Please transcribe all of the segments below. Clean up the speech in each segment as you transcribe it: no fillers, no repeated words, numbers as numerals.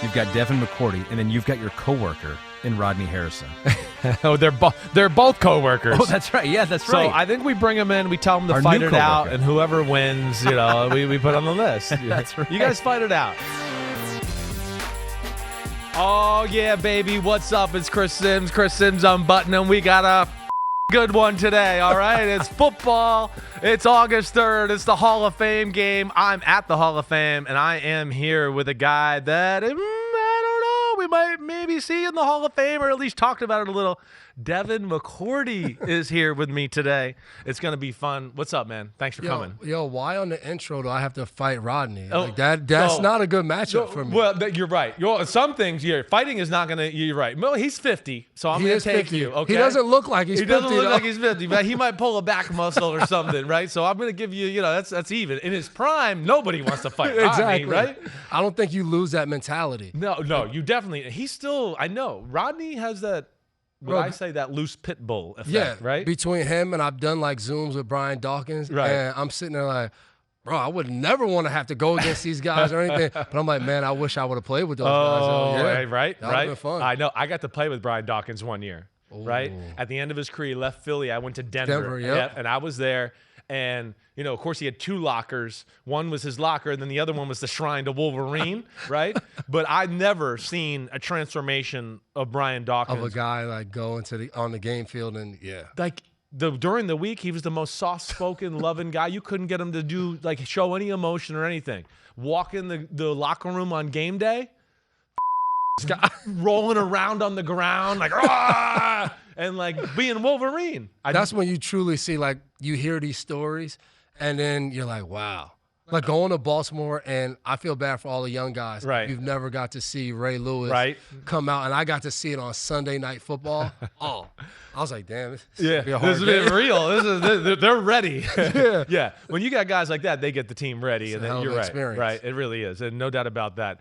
you've got Devin McCourty, and then you've got your coworker in Rodney Harrison. Oh, they're both coworkers. Oh, that's right. Yeah, that's right. So I think we bring them in, we tell them to Our fight new it out, coworker. and whoever wins, we put on the list. That's right. You guys fight it out. Oh, yeah, baby. What's up? It's Chris Sims. Chris Sims Unbuttoned, and we got a good one today, all right? It's football. It's August 3rd. It's the Hall of Fame game. I'm at the Hall of Fame, and I am here with a guy that, I don't know, we might maybe see in the Hall of Fame, or at least talked about it a little. Devin McCourty is here with me today. It's going to be fun. What's up, man? Thanks for coming. Yo, why on the intro do I have to fight Rodney? Oh, Like that's not a good matchup for me. Well, you're right. Some things, fighting is not going to, you're right. Well, he's 50, so I'm He going is to take 50. you, okay? He doesn't look like he's 50. He doesn't look though. like he's 50, but he might pull a back muscle or something, right? So I'm going to give you, that's even. In his prime, nobody wants to fight Rodney, Exactly. right? I don't think you lose that mentality. No, you definitely. He's still, I know, Rodney has that, that loose pit bull effect, Yeah, right? Between him and I've done like Zooms with Brian Dawkins, Right. and I'm sitting there like, bro, I would never want to have to go against these guys or anything. But I'm like, man, I wish I would have played with those guys. Oh, So, yeah, right. that would've been fun. I know. I got to play with Brian Dawkins one year, right? Ooh. At the end of his career, he left Philly. I went to Denver. Yep. And I was there. And, of course, he had two lockers. One was his locker, and then the other one was the shrine to Wolverine, right? But I've never seen a transformation of Brian Dawkins. Of a guy like going on the game field and Like, during the week, he was the most soft-spoken, loving guy. You couldn't get him to show any emotion or anything. Walk in the locker room on game day, rolling around on the ground like, "Rah!" and like being Wolverine. that's when you truly see, like, you hear these stories and then you're like, wow. Like going to Baltimore, and I feel bad for all the young guys. Right. You've never got to see Ray Lewis come out, and I got to see it on Sunday Night Football. I was like, damn, this is gonna be a hard this game. is real. They're ready. Yeah. Yeah. When you got guys like that, they get the team ready, and a hell then of you're an right. experience. Right. It really is, and no doubt about that.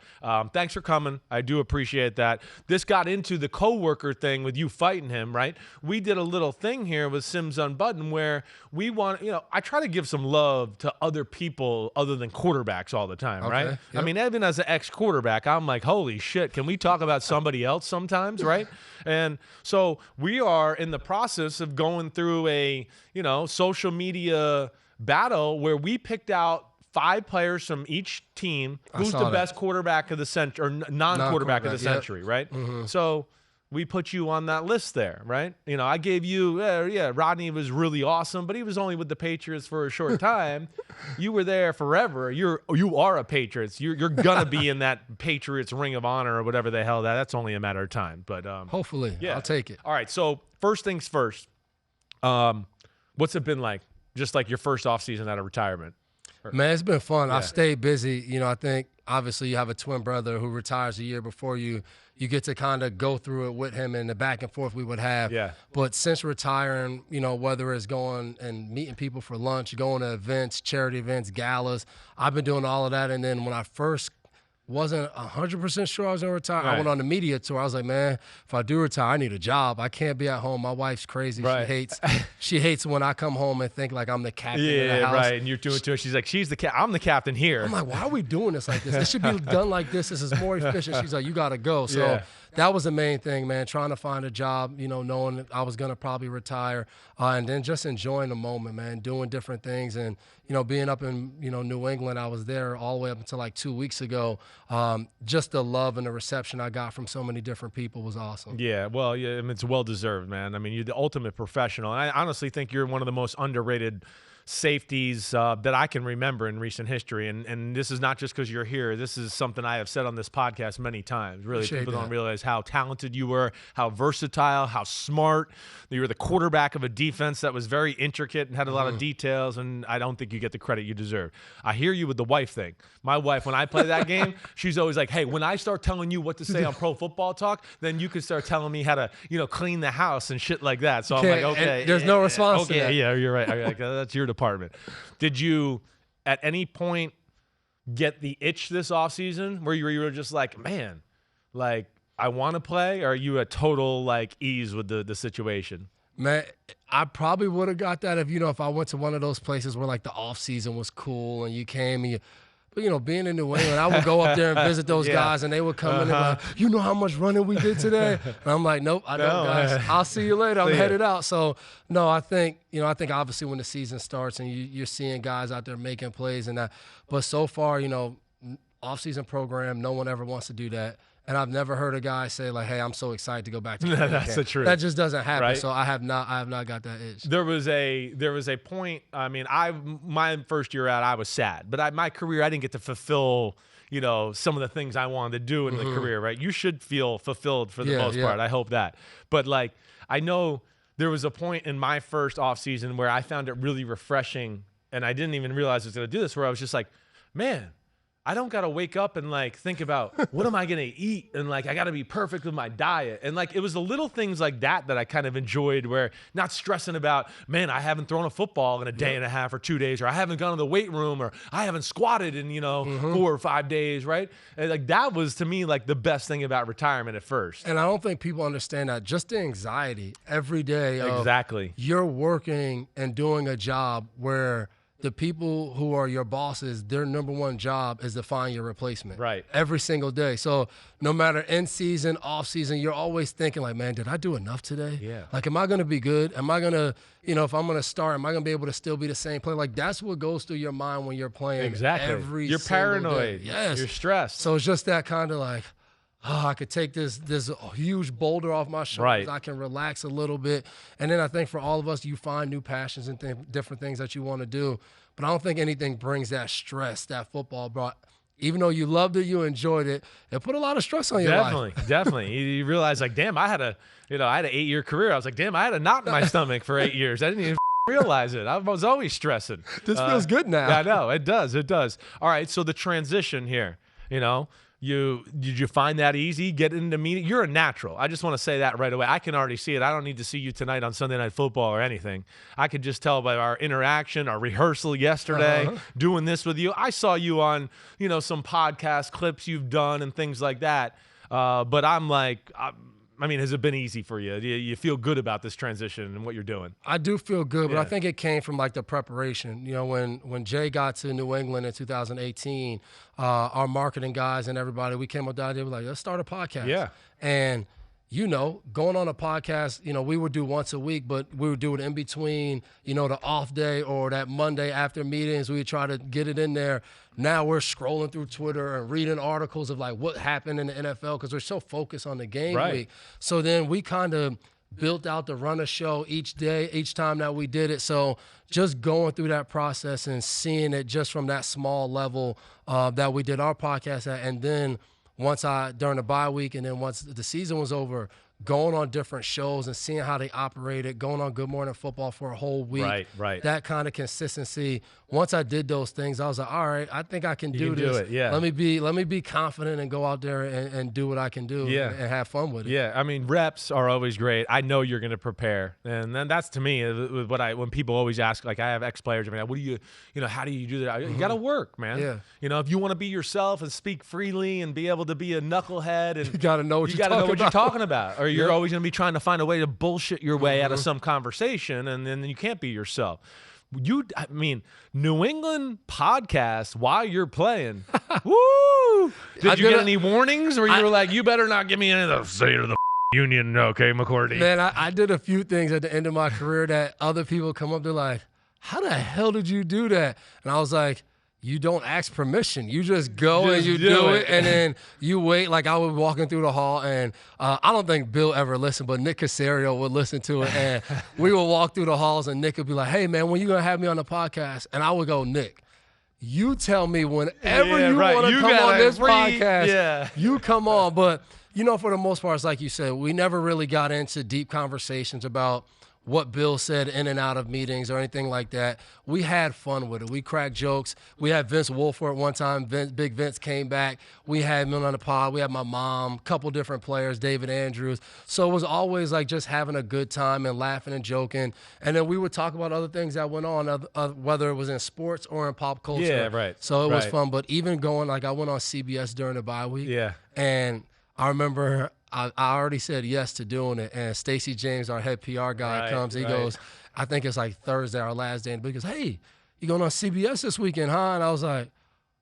Thanks for coming. I do appreciate that. This got into the coworker thing with you fighting him, right? We did a little thing here with Sims Unbuttoned where we want, I try to give some love to other people other than quarterbacks all the time, right? Yep. I mean, even as an ex-quarterback, I'm like, holy shit, can we talk about somebody else sometimes, right? And so we are in the process of going through a, social media battle where we picked out 5 players from each team who's the best quarterback of the century or non-quarterback of the century, right? Mm-hmm. So we put you on that list there, right? I gave you, Rodney was really awesome, but he was only with the Patriots for a short time. You were there forever. You are a Patriots. You're gonna be in that Patriots Ring of Honor or whatever the hell that's only a matter of time. But Hopefully, I'll take it. All right. So first things first. What's it been like? Just like your first offseason out of retirement. Man, it's been fun. Yeah. I've stayed busy. I think obviously you have a twin brother who retires a year before you. You get to kind of go through it with him and the back and forth we would have. Yeah. But since retiring, whether it's going and meeting people for lunch, going to events, charity events, galas, I've been doing all of that. And then when I first wasn't 100% sure I was going to retire, Right. I went on the media tour. I was like, man, if I do retire, I need a job. I can't be at home. My wife's crazy. Right. She hates when I come home and think like I'm the captain of the Yeah, house. right. And you're doing it to her. She's like, I'm the captain here. I'm like, why are we doing this like this? This should be done like this. This is more efficient. She's like, you got to go. So Yeah. that was the main thing, man, trying to find a job, knowing that I was going to probably retire, and then just enjoying the moment, man, doing different things. And, being up in, New England, I was there all the way up until like 2 weeks ago. Just the love and the reception I got from so many different people was awesome. Yeah, well, it's well-deserved, man. I mean, you're the ultimate professional. And I honestly think you're one of the most underrated safeties that I can remember in recent history. And this is not just because you're here. This is something I have said on this podcast many times. Really, Appreciate people don't that. realize how talented you were, how versatile, how smart. You were the quarterback of a defense that was very intricate and had a lot of details, and I don't think you get the credit you deserve. I hear you with the wife thing. My wife, when I play that game, she's always like, hey, when I start telling you what to say on Pro Football Talk, then you can start telling me how to, clean the house and shit like that. So I'm like, okay. There's no response to Okay, that. yeah, you're right. Like, that's your department. Did you, at any point, get the itch this offseason where you were just like, man, like, I want to play? Or are you at total, like, ease with the situation? Man, I probably would have got that if I went to one of those places where like the off season was cool and you came and But, being in New England, I would go up there and visit those guys, and they would come in and like, you know how much running we did today? And I'm like, nope, I don't, guys. I'll see you later. I'm headed out. So, no, I think obviously when the season starts and you're seeing guys out there making plays and that. But so far, off-season program, no one ever wants to do that. And I've never heard a guy say like, "Hey, I'm so excited to go back to camp." That's the truth. That just doesn't happen. Right? So I have not got that itch. There was a point. I mean, my first year out, I was sad, but my career, I didn't get to fulfill some of the things I wanted to do in the career. Right? You should feel fulfilled for the most part. I hope that. But like, I know there was a point in my first off season where I found it really refreshing, and I didn't even realize I was going to do this. Where I was just like, man, I don't got to wake up and like think about what am I going to eat, and like I got to be perfect with my diet. And like it was the little things like that I kind of enjoyed, where not stressing about, man, I haven't thrown a football in a day and a half or 2 days, or I haven't gone to the weight room, or I haven't squatted in 4 or 5 days, right? And like that was to me like the best thing about retirement at first. And I don't think people understand that, just the anxiety every day. Exactly. You're working and doing a job where the people who are your bosses, their number one job is to find your replacement. Right. Every single day. So no matter in season, off season, you're always thinking like, man, did I do enough today? Yeah. Like, am I going to be good? Am I going to, if I'm going to start, am I going to be able to still be the same player? Like, that's what goes through your mind when you're playing. Exactly. You're single paranoid. day. Yes. You're stressed. So it's just that kind of like, I could take this huge boulder off my shoulders. Right. I can relax a little bit. And then I think for all of us, you find new passions and different things that you want to do. But I don't think anything brings that stress that football brought. Even though you loved it, you enjoyed it, it put a lot of stress on your life. Definitely. You realize like, damn, I had an 8-year career. I was like, damn, I had a knot in my stomach for 8 years. I didn't even realize it. I was always stressing. This feels good now. I know, it does. All right, so the transition here, did you find that easy? Get into meeting? You're a natural. I just want to say that right away. I can already see it. I don't need to see you tonight on Sunday Night Football or anything. I could just tell by our interaction, our rehearsal yesterday, doing this with you. I saw you on, some podcast clips you've done and things like that. But I'm like, has it been easy for you? Do you feel good about this transition and what you're doing? I do feel good, but I think it came from like the preparation. When Jay got to New England in 2018, our marketing guys and everybody, we came up with the idea, like, let's start a podcast. Yeah. And going on a podcast, we would do once a week, but we would do it in between, the off day or that Monday after meetings. We would try to get it in there. Now we're scrolling through Twitter and reading articles of like what happened in the NFL because we're so focused on the game week. So then we kind of built out the run a show each day, each time that we did it. So just going through that process and seeing it just from that small level that we did our podcast at, and then during the bye week, and then once the season was over, going on different shows and seeing how they operated, going on Good Morning Football for a whole week. Right. That kind of consistency. Once I did those things, I was like, all right, I think I can do this. Do it, yeah. Let me be confident and go out there and do what I can do and have fun with it. Yeah, reps are always great. I know you're going to prepare. And then that's to me when people always ask, like I have ex-players, what do you, how do you do that? You got to work, man. Yeah. If you want to be yourself and speak freely and be able to be a knucklehead, and you got to know what you're talking about. Or you're always going to be trying to find a way to bullshit your way out of some conversation, and then you can't be yourself. New England podcast while you're playing. Woo! Did you get any warnings where you were like, you better not give me any of the state of the union, okay, McCourty? Man, I did a few things at the end of my career that other people come up, they're like, how the hell did you do that? And I was like, you don't ask permission. You just go and you do it, and then you wait. Like I was walking through the hall, and I don't think Bill ever listened, but Nick Casario would listen to it, and we would walk through the halls, and Nick would be like, hey, man, when you going to have me on the podcast? And I would go, Nick, you tell me whenever you want to come on this podcast, you come on. But, for the most part, it's like you said, we never really got into deep conversations about what Bill said in and out of meetings or anything like that. We had fun with it. We cracked jokes. We had Vince Wilfork one time. Big Vince came back. We had him on the pod. We had my mom, a couple different players, David Andrews. So it was always like just having a good time and laughing and joking. And then we would talk about other things that went on, whether it was in sports or in pop culture. Yeah, right. So it was fun. But even going, like I went on CBS during the bye week. Yeah. And I remember I already said yes to doing it, and Stacey James, our head PR guy, comes. He goes, I think it's like Thursday, our last day, and he goes, hey, you going on CBS this weekend, huh? And I was like,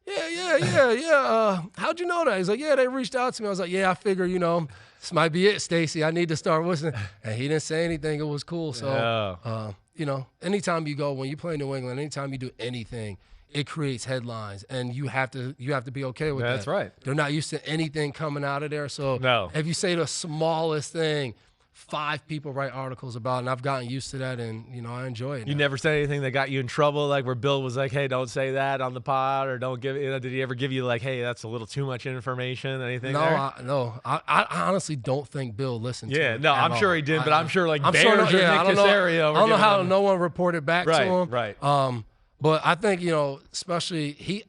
Yeah. How'd you know that? He's like, yeah, they reached out to me. I was like, yeah, I figure, this might be it, Stacy. I need to start listening. And he didn't say anything. It was cool. So, anytime you go, when you play New England, anytime you do anything, it creates headlines, and you have to be okay with that. That's right. They're not used to anything coming out of there. So No. if you say the smallest thing, 5 people write articles about it, and I've gotten used to that, and, I enjoy it. You never said anything that got you in trouble, like where Bill was like, hey, don't say that on the pod, or don't give did he ever give you like, hey, that's a little too much information, anything there? No. I honestly don't think Bill listened to it. No, I'm all. sure he did, but I'm sure like I'm Bears sure, or Nick Caserio. I don't know how no one reported back to him. Right. But I think, especially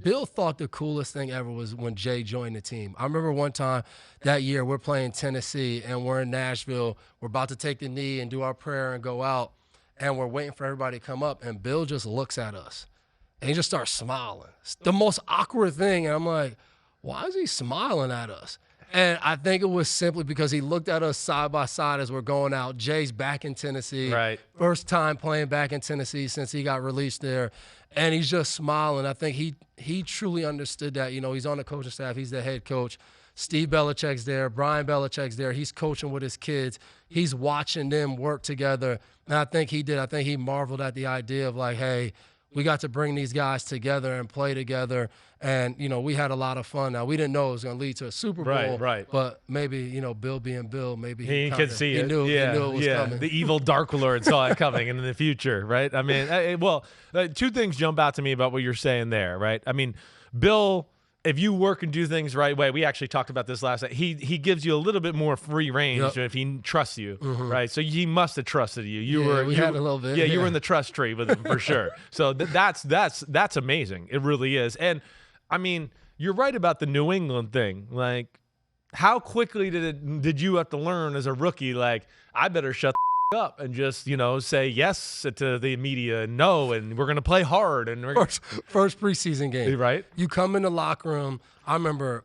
Bill thought the coolest thing ever was when Jay joined the team. I remember one time that year we're playing Tennessee and we're in Nashville. We're about to take the knee and do our prayer and go out, and we're waiting for everybody to come up, and Bill just looks at us and he just starts smiling. It's the most awkward thing, and I'm like, why is he smiling at us? And I think it was simply because he looked at us side by side as we're going out. Jay's back in Tennessee. Right. First time playing back in Tennessee since he got released there. And he's just smiling. I think he truly understood that. He's on the coaching staff. He's the head coach. Steve Belichick's there. Brian Belichick's there. He's coaching with his kids. He's watching them work together. And I think he did. I think he marveled at the idea of like, hey, we got to bring these guys together and play together. And, we had a lot of fun. Now, we didn't know it was going to lead to a Super Bowl. Right. But maybe, Bill being Bill, maybe he could see it. He knew it was coming. The evil Dark Lord saw it coming in the future, right? I mean, two things jump out to me about what you're saying there, right? I mean, Bill, if you work and do things the right way, we actually talked about this last night. He gives you a little bit more free range if he trusts you, right? So he must have trusted you. We had a little bit. Yeah, you were in the trust tree with him for sure. So that's amazing. It really is. And I mean, you're right about the New England thing. Like, how quickly did you have to learn as a rookie? Like, I better shut the up and just say yes to the media and no, and we're gonna play hard. And first preseason game, right? You come in the locker room. I remember,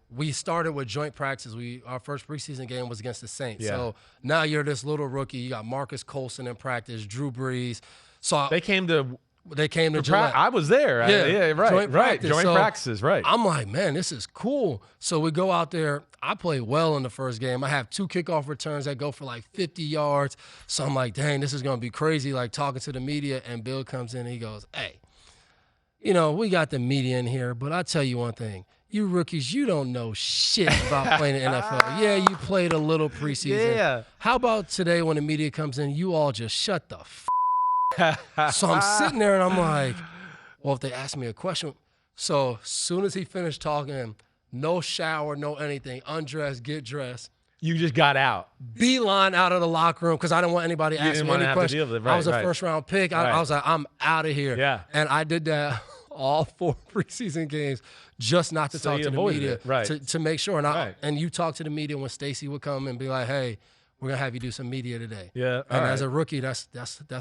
we started with joint practice. Our first preseason game was against the Saints. Yeah. So now you're this little rookie. You got Marcus Colson in practice, Drew Brees. So they came to Gillette. I was there. Yeah, Joint practices, right. I'm like, man, this is cool. So we go out there. I played well in the first game. I have 2 kickoff returns that go for like 50 yards. So I'm like, dang, this is going to be crazy, like talking to the media. And Bill comes in and he goes, hey, we got the media in here, but I'll tell you one thing. You rookies, you don't know shit about playing the NFL. Yeah, you played a little preseason. Yeah. How about today when the media comes in, you all just shut the So I'm sitting there and I'm like, well, if they ask me a question. So as soon as he finished talking, no shower, no anything, undress, get dressed. You just got out. Beeline out of the locker room because I didn't want anybody asking me any questions. I was a first-round pick. I was like, I'm out of here. Yeah. And I did that all 4 preseason games just not to talk to the media, to make sure. And you talk to the media when Stacy would come and be like, hey, we're going to have you do some media today. Yeah. And as a rookie, that's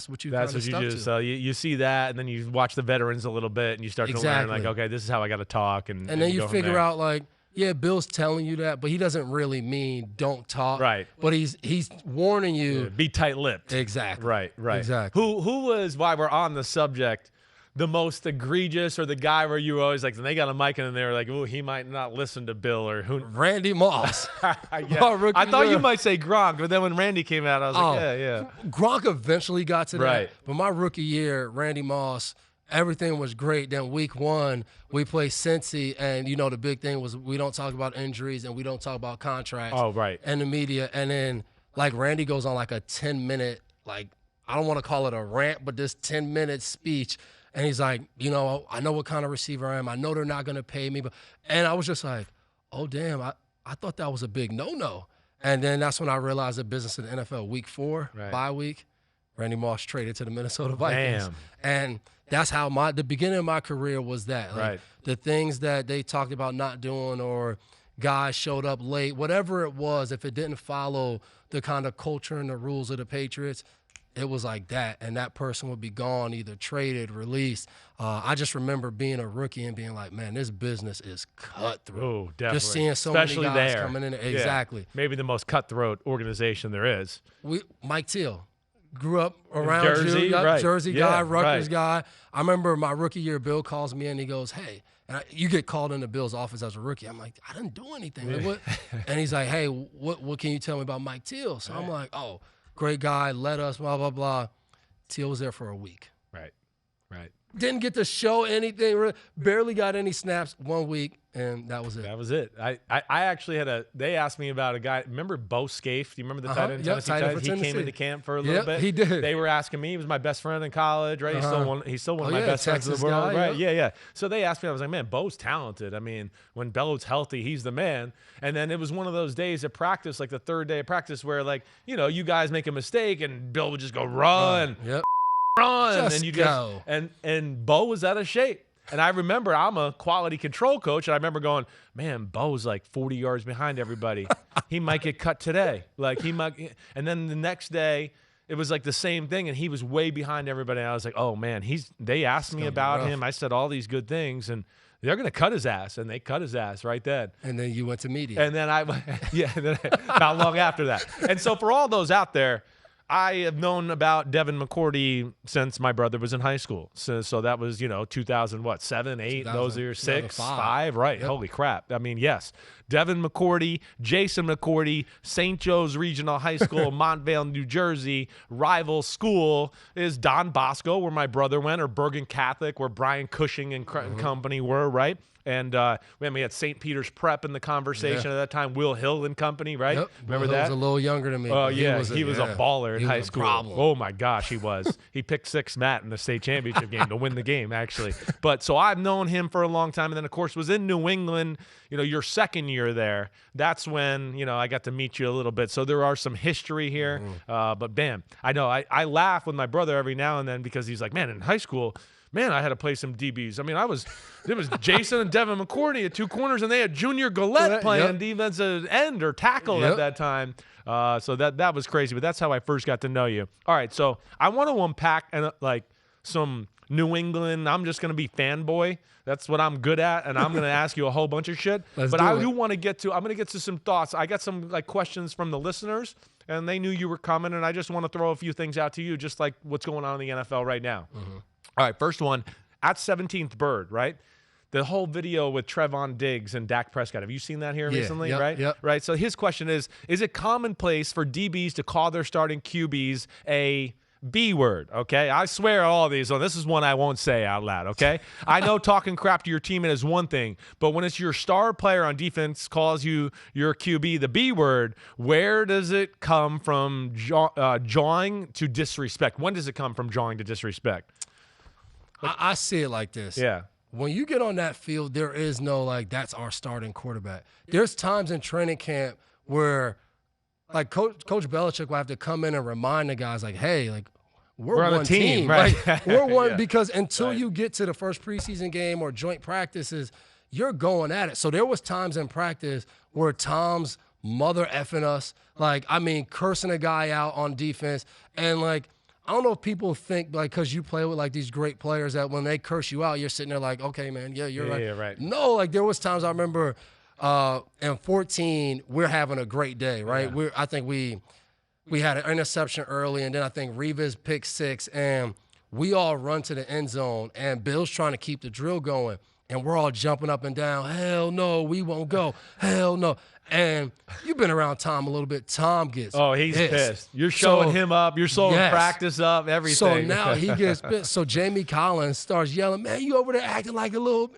what you That's what you do. To. So you see that, and then you watch the veterans a little bit, and you start to learn, like, okay, this is how I got to talk. And then you figure out, like, yeah, Bill's telling you that, but he doesn't really mean don't talk. Right. But he's warning you. Yeah, be tight-lipped. Exactly. Right. Exactly. Who was, while we're on the subject, the most egregious, or the guy where you were always like, they got a mic and they were like, oh, he might not listen to Bill, or who? Randy Moss. I thought you might say Gronk, but then when Randy came out, I was like, yeah. Gronk eventually got to that. Right. But my rookie year, Randy Moss, everything was great. Then week 1, we played Cincy, and the big thing was we don't talk about injuries and we don't talk about contracts. Oh, right. And the media. And then like Randy goes on like a 10-minute, like, I don't want to call it a rant, but this 10-minute speech. And he's like, I know what kind of receiver I am. I know they're not going to pay me. And I was just like, oh, damn, I thought that was a big no-no. And then that's when I realized the business of the NFL. Week 4, bye week, Randy Moss traded to the Minnesota Vikings. Damn. And that's how the beginning of my career was that. Like, the things that they talked about not doing, or guys showed up late, whatever it was, if it didn't follow the kind of culture and the rules of the Patriots, it was like that, and that person would be gone, either traded, released. I just remember being a rookie and being like, man, this business is cutthroat. Oh, definitely. Just seeing so Especially many guys there. coming in. Exactly. Yeah. Maybe the most cutthroat organization there is. Mike Teal, grew up around Jersey, you. Yep, right. Jersey Yeah, guy, Rutgers right. guy. I remember my rookie year, Bill calls me in. He goes, hey, you get called into Bill's office as a rookie. I'm like, I didn't do anything. Like, what? And he's like, hey, what can you tell me about Mike Teal? So I'm like, oh, great guy, led us, blah, blah, blah. Teal was there for a week. Right. Didn't get to show anything. Barely got any snaps 1 week, and that was it. That was it. I actually they asked me about a guy. Remember Bo Scaife? Do you remember the tight end? Yep, Tennessee tight end? He Tennessee. came into camp for a little bit. He did. They were asking me. He was my best friend in college, right? He's still one of my best friends in Texas the world, guy, right? Yeah. So they asked me. I was like, man, Bo's talented. I mean, when Belo's healthy, he's the man. And then it was one of those days at practice, like the third day of practice, where like you guys make a mistake and Bill would just go run. Yep. Run, Just and you go. and Bo was out of shape. And I remember I'm a quality control coach, and I remember going, man, Bo's like 40 yards behind everybody. He might get cut today. Like he might. And then the next day, it was like the same thing, and he was way behind everybody. And I was like, oh man, they asked me about him. I said all these good things, and they're gonna cut his ass, and they cut his ass right then. And then you went to media. And then not long after that. And so for all those out there, I have known about Devin McCourty since my brother was in high school. So that was, 2007, 8, those are 6, 5, right? Yep. Holy crap. I mean, yes. Devin McCourty, Jason McCourty, St. Joe's Regional High School, Montvale, New Jersey. Rival school is Don Bosco, where my brother went, or Bergen Catholic, where Brian Cushing and company were, right? And we had St. Peter's Prep in the conversation at that time. Will Hill and company, right? Yep. Remember Will that? Hill was a little younger than me. Oh, yeah. He was a baller in high school. Problem. Oh, my gosh, he was. He picked 6 Matt in the state championship game to win the game, actually. But so I've known him for a long time. And then, of course, was in New England, your second year there. That's when, I got to meet you a little bit. So there are some history here. But, bam, I know. I laugh with my brother every now and then because he's like, man, in high school, man, I had to play some DBs. I mean, it was Jason and Devin McCourty at 2 corners, and they had Junior Gillette playing defensive end or tackle at that time. So that was crazy, but that's how I first got to know you. All right, so I want to unpack some New England. I'm just going to be fanboy. That's what I'm good at, and I'm going to ask you a whole bunch of shit. I'm going to get to some thoughts. I got some questions from the listeners, and they knew you were coming, and I just want to throw a few things out to you, just like what's going on in the NFL right now. All right, first one, at 17th Bird, right? The whole video with Trevon Diggs and Dak Prescott. Have you seen that here recently, right? Yep. Right, so his question is it commonplace for DBs to call their starting QBs a B word, okay? I swear all of these, so this is one I won't say out loud, okay? I know talking crap to your teammate is one thing, but when it's your star player on defense calls you your QB the B word, where does it come from jawing to disrespect? When does it come from jawing to disrespect? I see it like this. Yeah. When you get on that field, there is no, that's our starting quarterback. There's times in training camp where, Coach Belichick will have to come in and remind the guys, hey, we're on one a team. Right? We're one because until Right. you get to the first preseason game or joint practices, you're going at it. So there was times in practice where Tom's mother effing us, cursing a guy out on defense. And, I don't know if people think, because you play with, these great players that when they curse you out, you're sitting there okay, man, yeah, you're right. Yeah, right. No, there was times I remember in 14, we're having a great day, right? Yeah. I think we had an interception early, and then I think Revis picked 6, and we all run to the end zone, and Bill's trying to keep the drill going, and we're all jumping up and down. Hell no, we won't go. Hell no. And you've been around Tom a little bit. Tom gets he's pissed. You're showing him up. You're showing practice up, everything. So now he gets pissed. So Jamie Collins starts yelling, man, you over there acting like a little,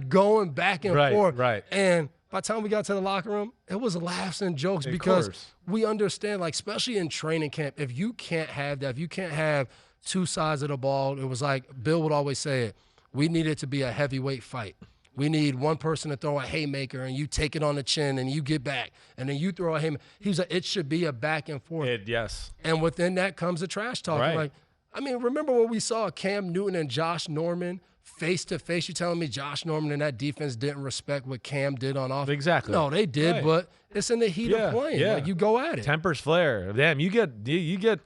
going back and forth. Right. And by the time we got to the locker room, it was laughs and jokes because we understand, especially in training camp, if you can't have that, if you can't have 2 sides of the ball, it was Bill would always say it, we need it to be a heavyweight fight. We need one person to throw a haymaker, and you take it on the chin, and you get back, and then you throw a haymaker. He was like, it should be a back and forth. Yes. And within that comes the trash talk. Right. Remember when we saw Cam Newton and Josh Norman face-to-face? You telling me Josh Norman and that defense didn't respect what Cam did on offense? Exactly. No, they did, but it's in the heat of playing. Yeah. You go at it. Tempers flare. Damn, you get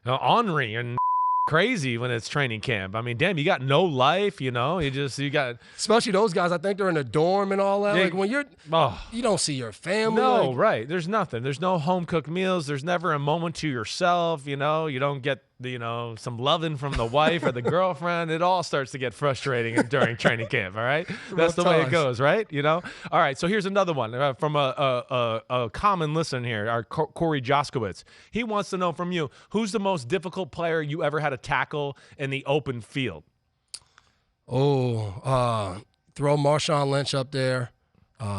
ornery and crazy when it's training camp. I mean, damn, you got no life, you got. Especially those guys, I think they're in a dorm and all that. When you don't see your family. No, right. There's nothing. There's no home-cooked meals. There's never a moment to yourself, You don't get some loving from the wife or the girlfriend. It all starts to get frustrating during training camp. All right, that's the way it goes, right? All right. So here's another one from a common listener here, our Corey Joskowitz. He wants to know from you, who's the most difficult player you ever had to tackle in the open field? Throw Marshawn Lynch up there.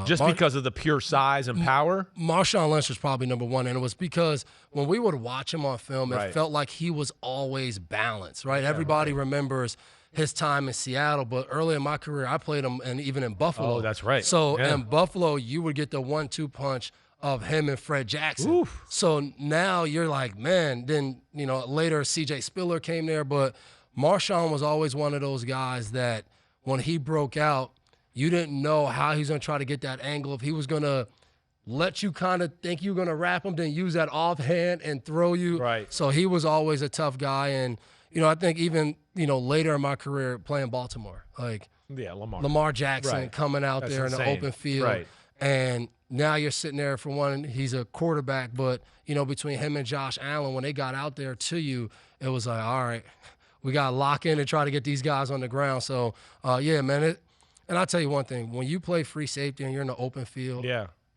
Just because of the pure size and power? Marshawn Lynch was probably number one, and it was because when we would watch him on film, it Right. felt like he was always balanced, right? Everybody remembers his time in Seattle, but early in my career, I played him and even in Buffalo. Oh, that's right. So Yeah. in Buffalo, you would get the 1-2 punch of him and Fred Jackson. Oof. So now you're like, man, then, later CJ Spiller came there, but Marshawn was always one of those guys that when he broke out, you didn't know how he was going to try to get that angle. If he was going to let you kind of think you were going to wrap him, then use that offhand and throw you. Right. So he was always a tough guy. And, I think even, later in my career playing Baltimore, like Lamar Jackson Right. coming out That's there insane. in the open field. Right. And now you're sitting there for one, he's a quarterback, but, between him and Josh Allen, when they got out there to you, it was like, all right, we got to lock in and try to get these guys on the ground. So, yeah, man, and I'll tell you one thing. When you play free safety and you're in the open field,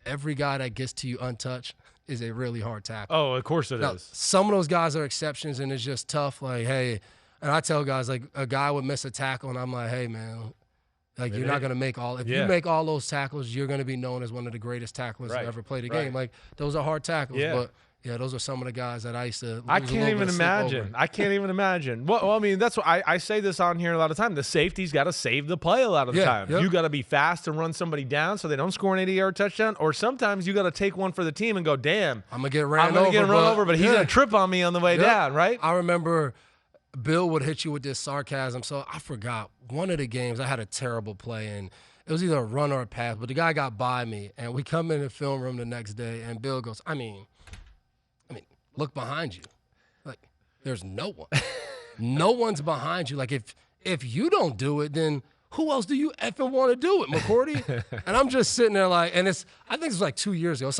every guy that gets to you untouched is a really hard tackle. Oh, of course it is. Some of those guys are exceptions, and it's just tough. Like, hey, and I tell guys, like, a guy would miss a tackle, and I'm like, hey, man, like, you're not going to make all – if you make all those tackles, you're going to be known as one of the greatest tacklers that ever played a game. Like, those are hard tackles, but – yeah, those are some of the guys that I used to lose I can't even imagine. I can't even imagine. Well, I mean, that's what I say this on here a lot of time. The safety's got to save the play a lot of the time. Yep. You got to be fast and run somebody down so they don't score an 80-yard touchdown. Or sometimes you got to take one for the team and go, damn, I'm going to get run over, but he's going to trip on me on the way down, right? I remember Bill would hit you with this sarcasm. So I forgot one of the games I had a terrible play, and it was either a run or a pass, but the guy got by me, and we come in the film room the next day, and Bill goes, I mean, look behind you. Like, there's no one. No one's behind you. Like, if you don't do it, then who else do you effing want to do it, McCourty? And I'm just sitting there like, and I think it's like 2 years ago. It's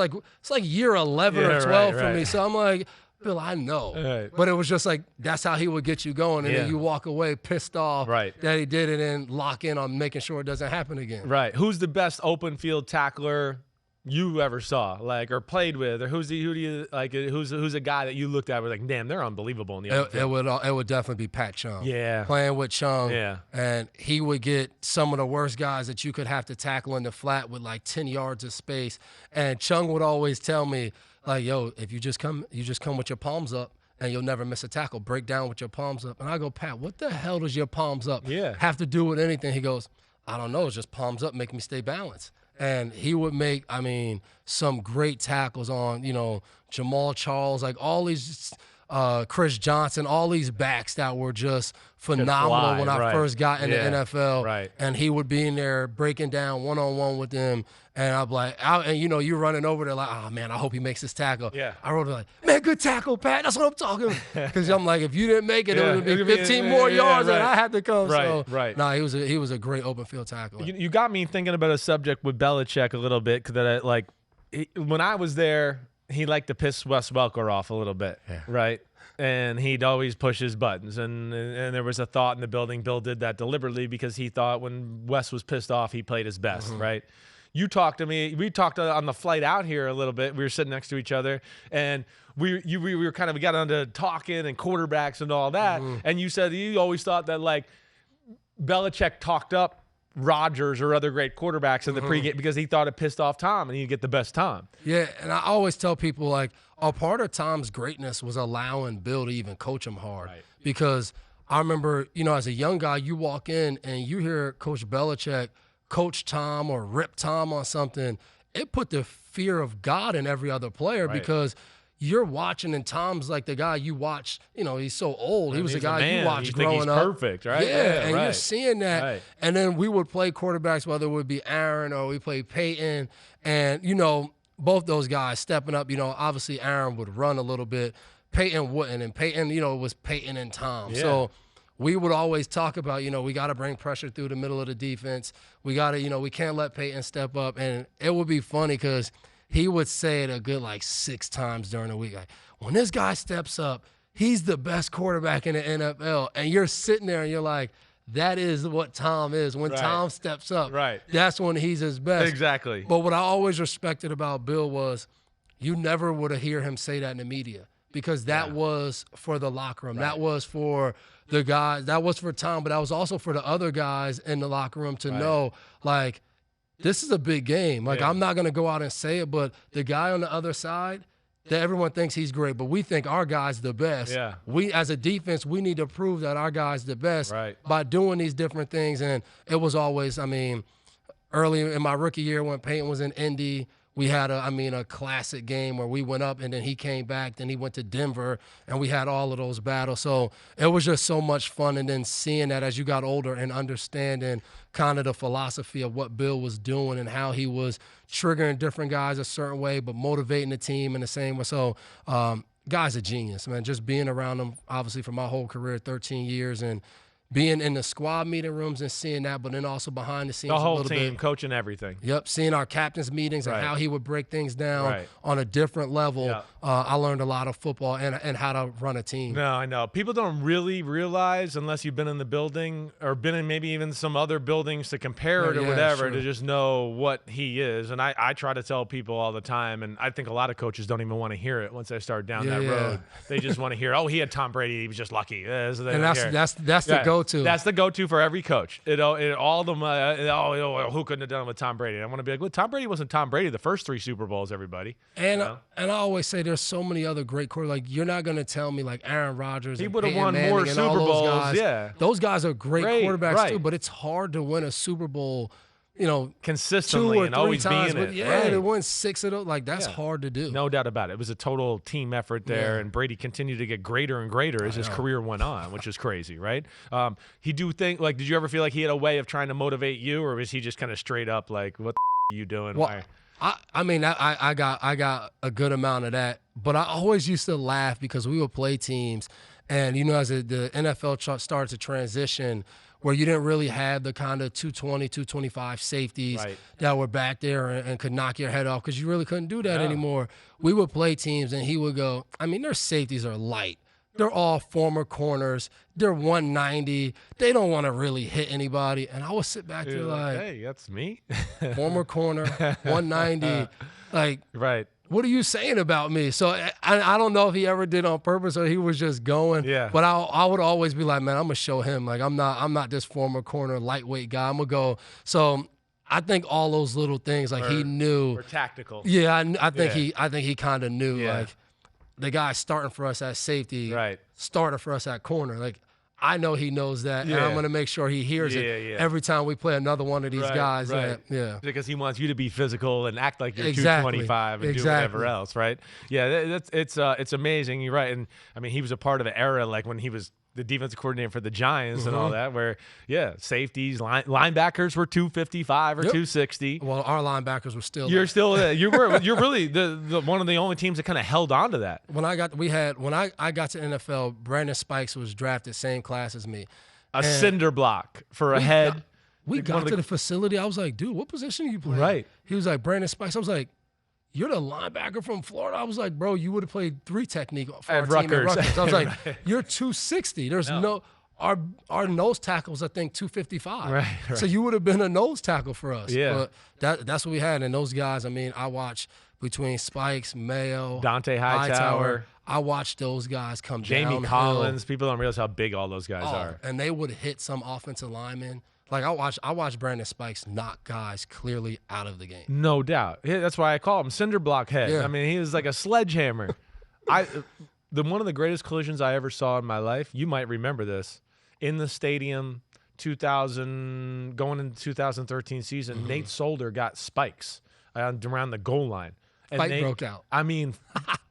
like year 11 or 12 for me. So I'm like, Bill, I know. Right. But it was just like, that's how he would get you going. And then you walk away pissed off that he did it and lock in on making sure it doesn't happen again. Right. Who's the best open field tackler you ever saw, like, or played with, or who's a guy that you looked at was like, damn, they're unbelievable in the open field? It would definitely be Pat Chung. Yeah. Playing with Chung. Yeah. And he would get some of the worst guys that you could have to tackle in the flat with like 10 yards of space. And Chung would always tell me, like, yo, if you just come with your palms up and you'll never miss a tackle. Break down with your palms up. And I go, Pat, what the hell does your palms up have to do with anything? He goes, I don't know. It's just palms up make me stay balanced. And he would make, some great tackles on, Jamal Charles, like all these, Chris Johnson, all these backs that were just phenomenal when I first got in the NFL. Right. And he would be in there breaking down one-on-one with them. And I'm like, you're running over there like, oh, man, I hope he makes this tackle. Yeah. I wrote it like, man, good tackle, Pat. That's what I'm talking. Because I'm like, if you didn't make it, it would be 15 more yards and I had to come. Right. Nah, he was a great open field tackler. You got me thinking about a subject with Belichick a little bit, because when I was there, he liked to piss Wes Welker off a little bit, right? And he'd always push his buttons. And there was a thought in the building, Bill did that deliberately because he thought when Wes was pissed off, he played his best, right? You talked to me. We talked on the flight out here a little bit. We were sitting next to each other, and we were kind of, we got onto talking and quarterbacks and all that. And you said you always thought that, like, Belichick talked up Rodgers or other great quarterbacks in the pregame because he thought it pissed off Tom and he'd get the best Tom. Yeah, and I always tell people, like, a part of Tom's greatness was allowing Bill to even coach him hard. Right. Because I remember, as a young guy, you walk in and you hear Coach Belichick coach Tom or rip Tom on something, it put the fear of God in every other player because you're watching, and Tom's like the guy you watch, he's so old. He was the guy you watched growing up. Perfect, right? Yeah, and you're seeing that. Right. And then we would play quarterbacks, whether it would be Aaron or we played Peyton, and, both those guys stepping up. Obviously Aaron would run a little bit. Peyton wouldn't, and Peyton, it was Peyton and Tom. Yeah. So we would always talk about, we got to bring pressure through the middle of the defense. We got to, we can't let Peyton step up. And it would be funny because he would say it a good 6 times during the week. Like, when this guy steps up, he's the best quarterback in the NFL. And you're sitting there and you're like, that is what Tom is. When Tom steps up, that's when he's his best. Exactly. But what I always respected about Bill was you never would have heard him say that in the media because that was for the locker room. That was for the guys. That was for Tom, but that was also for the other guys in the locker room to know, like, this is a big game. Like, I'm not going to go out and say it, but the guy on the other side, that everyone thinks he's great, but we think our guy's the best. Yeah. We, as a defense, we need to prove that our guy's the best by doing these different things. And it was always, I mean, early in my rookie year when Peyton was in Indy, we had a classic game where we went up and then he came back, then he went to Denver, and we had all of those battles. So it was just so much fun. And then seeing that as you got older and understanding kind of the philosophy of what Bill was doing and how he was triggering different guys a certain way, but motivating the team in the same way. So guy's a genius, man. Just being around him, obviously, for my whole career, 13 years, and being in the squad meeting rooms and seeing that, but then also behind the scenes the whole a little team, bit. coaching everything. Yep, seeing our captains' meetings and how he would break things down on a different level. I learned a lot of football and how to run a team. No, I know. People don't really realize, unless you've been in the building or been in maybe even some other buildings to compare it or whatever, to just know what he is. And I try to tell people all the time, and I think a lot of coaches don't even want to hear it once they start down that road. They just want to hear, oh, he had Tom Brady, he was just lucky. So and that's the go-to. That's the go-to for every coach. All of them, who couldn't have done it with Tom Brady? I want to be like, well, Tom Brady wasn't Tom Brady the first 3 Super Bowls, everybody. And I always say there's so many other great quarterbacks. Like, you're not going to tell me like Aaron Rodgers. He would have won more Super Bowls. Those guys are great quarterbacks too, but it's hard to win a Super Bowl, consistently 2 or 3 and always times. being it. To win 6 of those, like, that's hard to do. No doubt about it. It was a total team effort there, and Brady continued to get greater and greater as his career went on, which is crazy, right? Did you ever feel like he had a way of trying to motivate you, or was he just kind of straight up like, what the are you doing? Well, I got a good amount of that, but I always used to laugh because we would play teams, and as the NFL started to transition, where you didn't really have the kind of 220, 225 safeties that were back there and could knock your head off because you really couldn't do that anymore. We would play teams, and he would go, their safeties are light. They're all former corners. They're 190. They don't want to really hit anybody. And I would sit back there like, hey, that's me. Former corner, 190. What are you saying about me? So I don't know if he ever did on purpose or he was just going. Yeah. But I would always be like, man, I'm gonna show him. Like, I'm not this former corner lightweight guy. I'm gonna go. So I think all those little things, like, he knew. Were tactical. Yeah, I think he kind of knew. Yeah. Like, the guy starting for us at safety, started for us at corner. Like, I know he knows that, and I'm going to make sure he hears it every time we play another one of these guys. Because he wants you to be physical and act like you're 225 and do whatever else, right? Yeah, it's amazing. You're right. And, he was a part of an era, like, when he was the defensive coordinator for the Giants and all that, where, safeties, linebackers were 255 or 260. Well, our linebackers were still You're really the one of the only teams that kind of held on to that. When I got to NFL, Brandon Spikes was drafted same class as me. A cinder block for a head. We got to the facility. I was like, dude, what position are you playing? Right. He was like, Brandon Spikes. I was like, you're the linebacker from Florida. I was like, bro, you would have played 3 technique for our team at Rutgers. I was like, you're 260. There's our nose tackles, I think, 255. Right. So you would have been a nose tackle for us. Yeah. But that's what we had. And those guys, I watched between Spikes, Mayo, Dante Hightower. I watched those guys come Jamie downhill. Collins. People don't realize how big all those guys are. And they would hit some offensive linemen. Like, I watched Brandon Spikes knock guys clearly out of the game. No doubt. Yeah, that's why I call him cinder block head. Yeah. He was like a sledgehammer. One of the greatest collisions I ever saw in my life, you might remember this, in the stadium, going into 2013 season, Nate Solder got spikes around the goal line. And Fight broke out.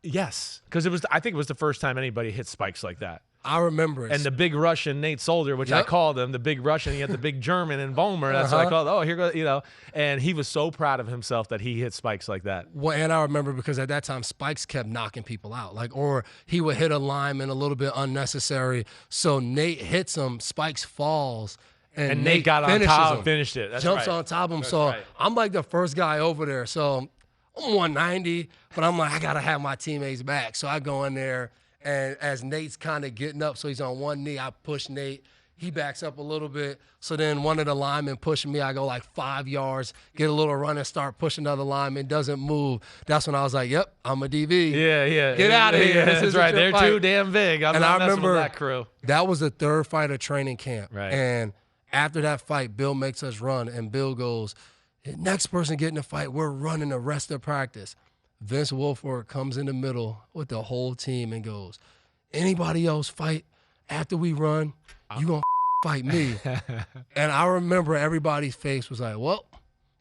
Yes. Because I think it was the first time anybody hit spikes like that. I remember it. And the big Russian, Nate Solder, which I called him, the big Russian, he had the big German and Vollmer. That's what I called. Oh, here goes, And he was so proud of himself that he hit spikes like that. Well, and I remember because at that time, Spikes kept knocking people out. Or he would hit a lineman a little bit unnecessary. So Nate hits him, Spikes falls. And Nate got on top and finished it. That's jumps on top of him. So I'm like the first guy over there. So I'm 190, but I'm like, I got to have my teammates back. So I go in there. And as Nate's kind of getting up, so he's on one knee, I push Nate. He backs up a little bit. So then one of the linemen pushing me. I go like 5 yards, get a little run and start pushing another lineman. Doesn't move. That's when I was like, yep, I'm a DB. Yeah. Get out of here. Yeah, This that's isn't right. your They're fight. too damn big. I'm And not I messing remember with that crew. that was the third fight of training camp. Right. And after that fight, Bill makes us run. And Bill goes, the next person getting the fight, we're running the rest of practice. Vince Wilfork comes in the middle with the whole team and goes, anybody else fight after we run, you gonna fight me. And I remember everybody's face was like, well,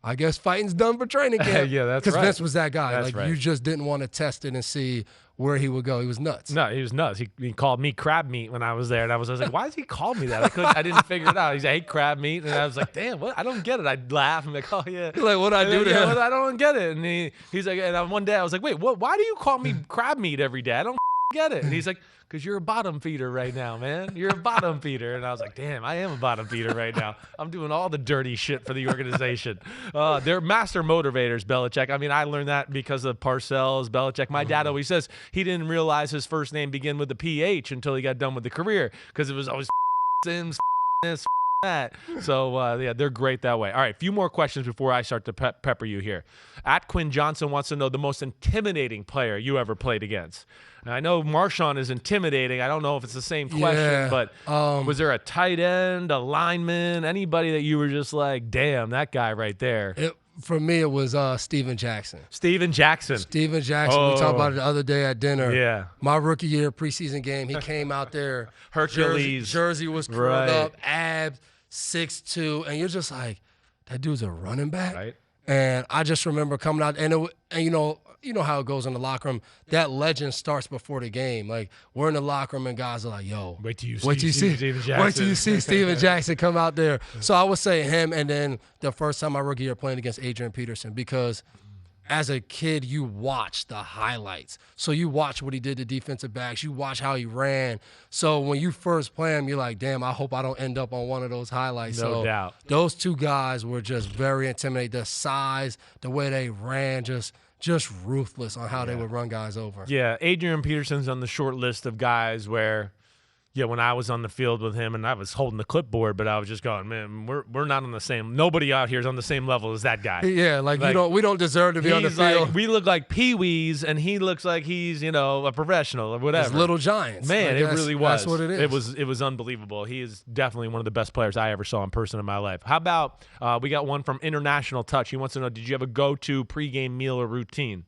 I guess fighting's done for training camp. Yeah, that's right. Because Vince was that guy. That's like right. you just didn't want to test it and see where he would go. He was nuts. No, he was nuts. He called me crab meat when I was there, and I was like, why does he call me that? I didn't figure it out. He's like, hey, crab meat, and I was like, damn, what? I don't get it. I'd laugh and be like, oh yeah. Like, what'd I do to him? I don't get it. And he's like, and one day I was like, wait, what? Why do you call me crab meat every day? I don't get it. And he's like, because you're a bottom feeder right now, man. You're a bottom feeder. And I was like, damn, I am a bottom feeder right now. I'm doing all the dirty shit for the organization. They're master motivators, Belichick. I mean, I learned that because of Parcells, Belichick. My dad always says he didn't realize his first name began with a PH until he got done with the career because it was always Sims, this, that. So, yeah, they're great that way. All right, a few more questions before I start to pepper you here. At Quinn Johnson wants to know the most intimidating player you ever played against. Now, I know Marshawn is intimidating. I don't know if it's the same question, but was there a tight end, a lineman, anybody that you were just like, damn, that guy right there? For me, it was Steven Jackson. Steven Jackson. Steven Jackson. We talked about it the other day at dinner. Yeah. My rookie year preseason game, he came out there. Hercules. Jersey was curled up, abs, 6'2", and you're just like, that dude's a running back. Right. And I just remember coming out, and you know how it goes in the locker room. That legend starts before the game. Like, we're in the locker room, and guys are like, yo, wait till you see Steven Jackson. Wait till you see Steven Jackson come out there. So I would say him, and then the first time my rookie year playing against Adrian Peterson, because as a kid, you watch the highlights. So you watch what he did to defensive backs. You watch how he ran. So when you first play him, you're like, damn, I hope I don't end up on one of those highlights. No doubt. Those two guys were just very intimidating. The size, the way they ran, just ruthless on how they would run guys over. Yeah, Adrian Peterson's on the short list of guys where, yeah, when I was on the field with him and I was holding the clipboard, but I was just going, man, we're not on the same. Nobody out here is on the same level as that guy. Yeah, like we don't deserve to be on the field. Like, we look like peewees, and he looks like he's a professional or whatever. It's little giants. Man, like, it really was. That's what it is. It was unbelievable. He is definitely one of the best players I ever saw in person in my life. How about we got one from International Touch? He wants to know, did you have a go-to pregame meal or routine?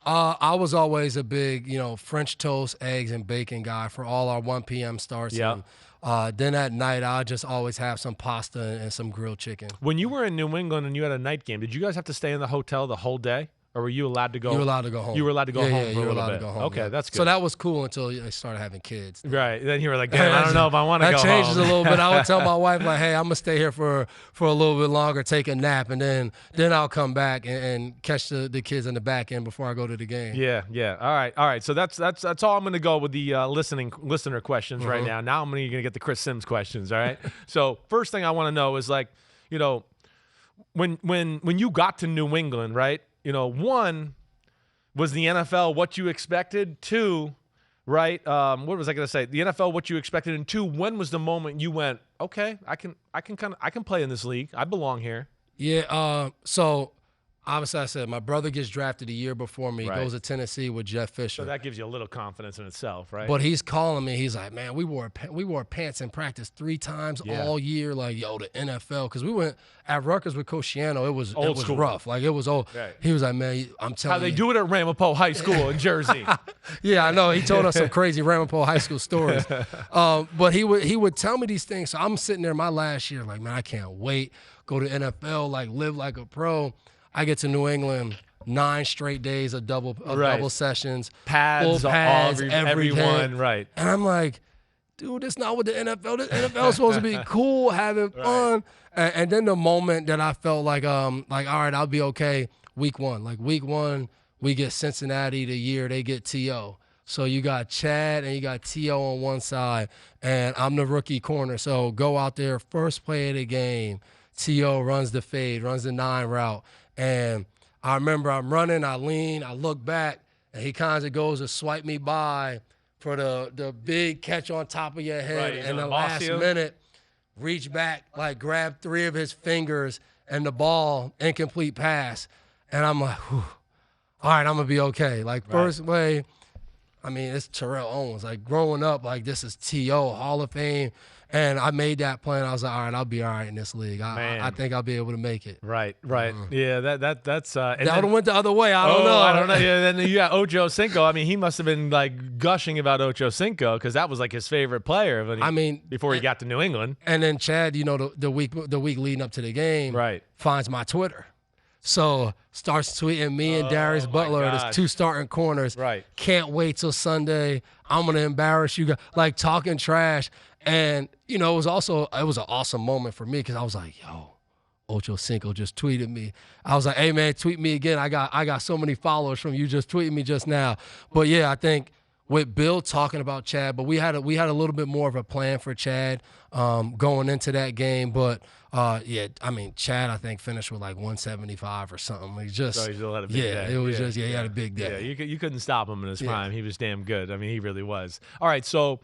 I was always a big, French toast, eggs, and bacon guy for all our 1 p.m. starts. Yeah. And then at night, I just always have some pasta and some grilled chicken. When you were in New England and you had a night game, did you guys have to stay in the hotel the whole day? Or were you allowed to go? You were allowed to go home. You were allowed to go home for a you were little allowed bit. to go home. Okay, yeah. that's good. So that was cool until they started having kids. Right. Then you were like, damn, I don't know if I want to go home. That changes a little bit. I would tell my wife, like, hey, I'm going to stay here for a little bit longer, take a nap, and then I'll come back and catch the kids in the back end before I go to the game. Yeah. All right. So that's all I'm going to go with the listener questions right now. Now I'm going to get the Chris Sims questions, all right? So first thing I want to know is, like, when you got to New England, right, one, was the NFL what you expected? Two, right? What was I going to say? The NFL what you expected, and two, when was the moment you went, okay, I can play in this league. I belong here. Yeah. So obviously, I said my brother gets drafted a year before me. He goes to Tennessee with Jeff Fisher. So that gives you a little confidence in itself, right? But he's calling me. He's like, man, we wore pants in practice 3 times all year. Like, yo, the NFL. Because we went at Rutgers with Coach Shiano. It was school. rough. Like, it was old. Right. He was like, man, I'm telling you. How they do it at Ramapo High School in Jersey. Yeah, I know. He told us some crazy Ramapo High School stories. But he would tell me these things. So I'm sitting there my last year like, man, I can't wait. Go to NFL, like, live like a pro. I get to New England, 9 straight days of double sessions, pads, full pads, everyone, right? And I'm like, dude, that's not what the NFL. The NFL is supposed to be cool, having fun. And then the moment that I felt like, all right, I'll be okay. Week 1, we get Cincinnati the year they get T.O. So you got Chad and you got T.O. on one side, and I'm the rookie corner. So go out there, first play of the game. T.O. runs the fade, runs the 9 route. And I remember I'm running, I lean, I look back, and he kind of goes to swipe me by. for the big catch on top of your head, Right, he's and the gonna boss last you. minute, reach back, like grab 3 of his fingers, and the ball, incomplete pass. And I'm like, whew, all right, I'm going to be okay. Like, first way, I mean, it's Terrell Owens. Like, growing up, like, this is T.O., Hall of Fame. And I made that play, and I was like, all right, I'll be all right in this league. I think I'll be able to make it. Right. Yeah, that's That would have went the other way. I don't know. I don't know. Yeah, then you got Ochocinco. I mean, he must have been like gushing about Ochocinco because that was like his favorite player. Before he got to New England. And then Chad, the week leading up to the game, finds my Twitter. So starts tweeting me and Darius Butler, his 2 starting corners. Right. Can't wait till Sunday. I'm gonna embarrass you guys, like talking trash. And it was an awesome moment for me because I was like, yo, Ochocinco just tweeted me. I was like, hey man, tweet me again. I got so many followers from you just tweeting me just now. But yeah, I think with Bill talking about Chad, but we had a little bit more of a plan for Chad going into that game. But Chad I think finished with like 175 or something. He just he still had a big day. It was he had a big day. Yeah, you couldn't stop him in his prime. He was damn good. I mean, he really was. All right, so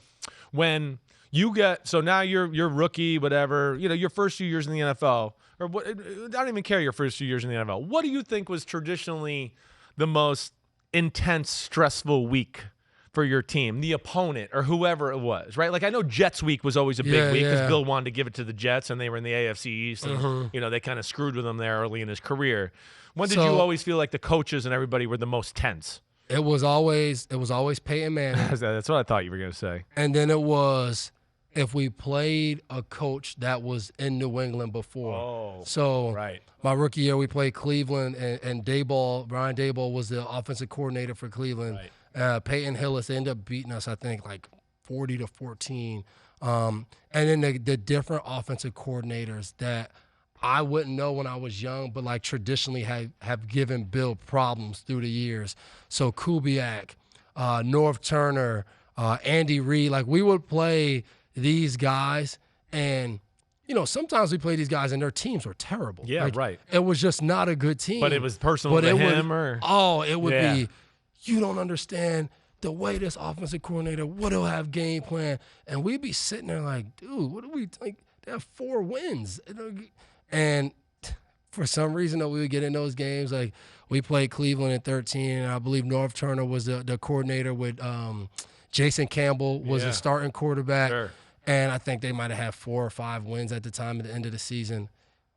when now you're rookie, whatever, your first few years in the NFL, or what, I don't even care your first few years in the NFL. What do you think was traditionally the most intense, stressful week for your team, the opponent or whoever it was, right? Like I know Jets week was always a big week because Bill wanted to give it to the Jets and they were in the AFC East and, they kind of screwed with him there early in his career. When did you always feel like the coaches and everybody were the most tense? It was always Peyton Manning. That's what I thought you were going to say. And then it was if we played a coach that was in New England before. My rookie year, we played Cleveland, and Brian Daboll was the offensive coordinator for Cleveland. Peyton Hillis ended up beating us, I think, like 40-14. And then the different offensive coordinators that I wouldn't know when I was young, but like traditionally have given Bill problems through the years. So Kubiak, Norv Turner, Andy Reid, like we would play these guys, and sometimes we play these guys and their teams were terrible. Yeah, right. It was just not a good team. But it was personal to him, it would be, you don't understand the way this offensive coordinator would have game plan, and we'd be sitting there like, dude, what do we like? They have 4 wins, and for some reason, we would get in those games. Like we played Cleveland in 13, and I believe Norv Turner was the coordinator with Jason Campbell was the starting quarterback. Sure. And I think they might have had 4 or 5 wins at the time at the end of the season.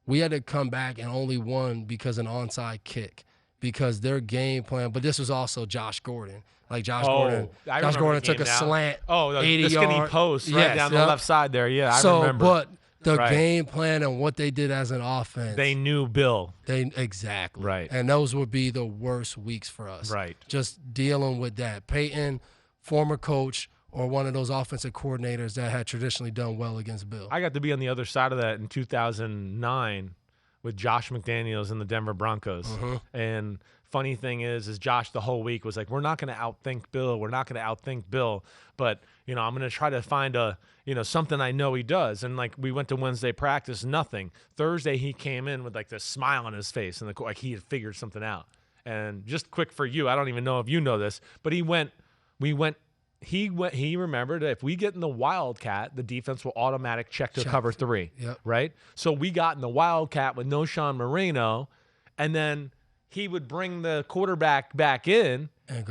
We had to come back and only won because an onside kick, because their game plan. But this was also Josh Gordon. Like Josh Gordon took a slant. The 80 skinny yard post down the left side there. Yeah, I remember. But the game plan and what they did as an offense. They knew Bill. Exactly. Right. And those would be the worst weeks for us. Right. Just dealing with that. Peyton, former coach, or one of those offensive coordinators that had traditionally done well against Bill. I got to be on the other side of that in 2009 with Josh McDaniels and the Denver Broncos. And funny thing is Josh the whole week was like, we're not going to outthink Bill. We're not going to outthink Bill. But, I'm going to try to find something I know he does. And, like, we went to Wednesday practice, nothing. Thursday he came in with, like, this smile on his face and, like, he had figured something out. And just quick for you, I don't even know if you know this, but he remembered that if we get in the Wildcat, the defense will automatic check to cover 3, right? So we got in the Wildcat with no Sean Moreno, and then he would bring the quarterback back in and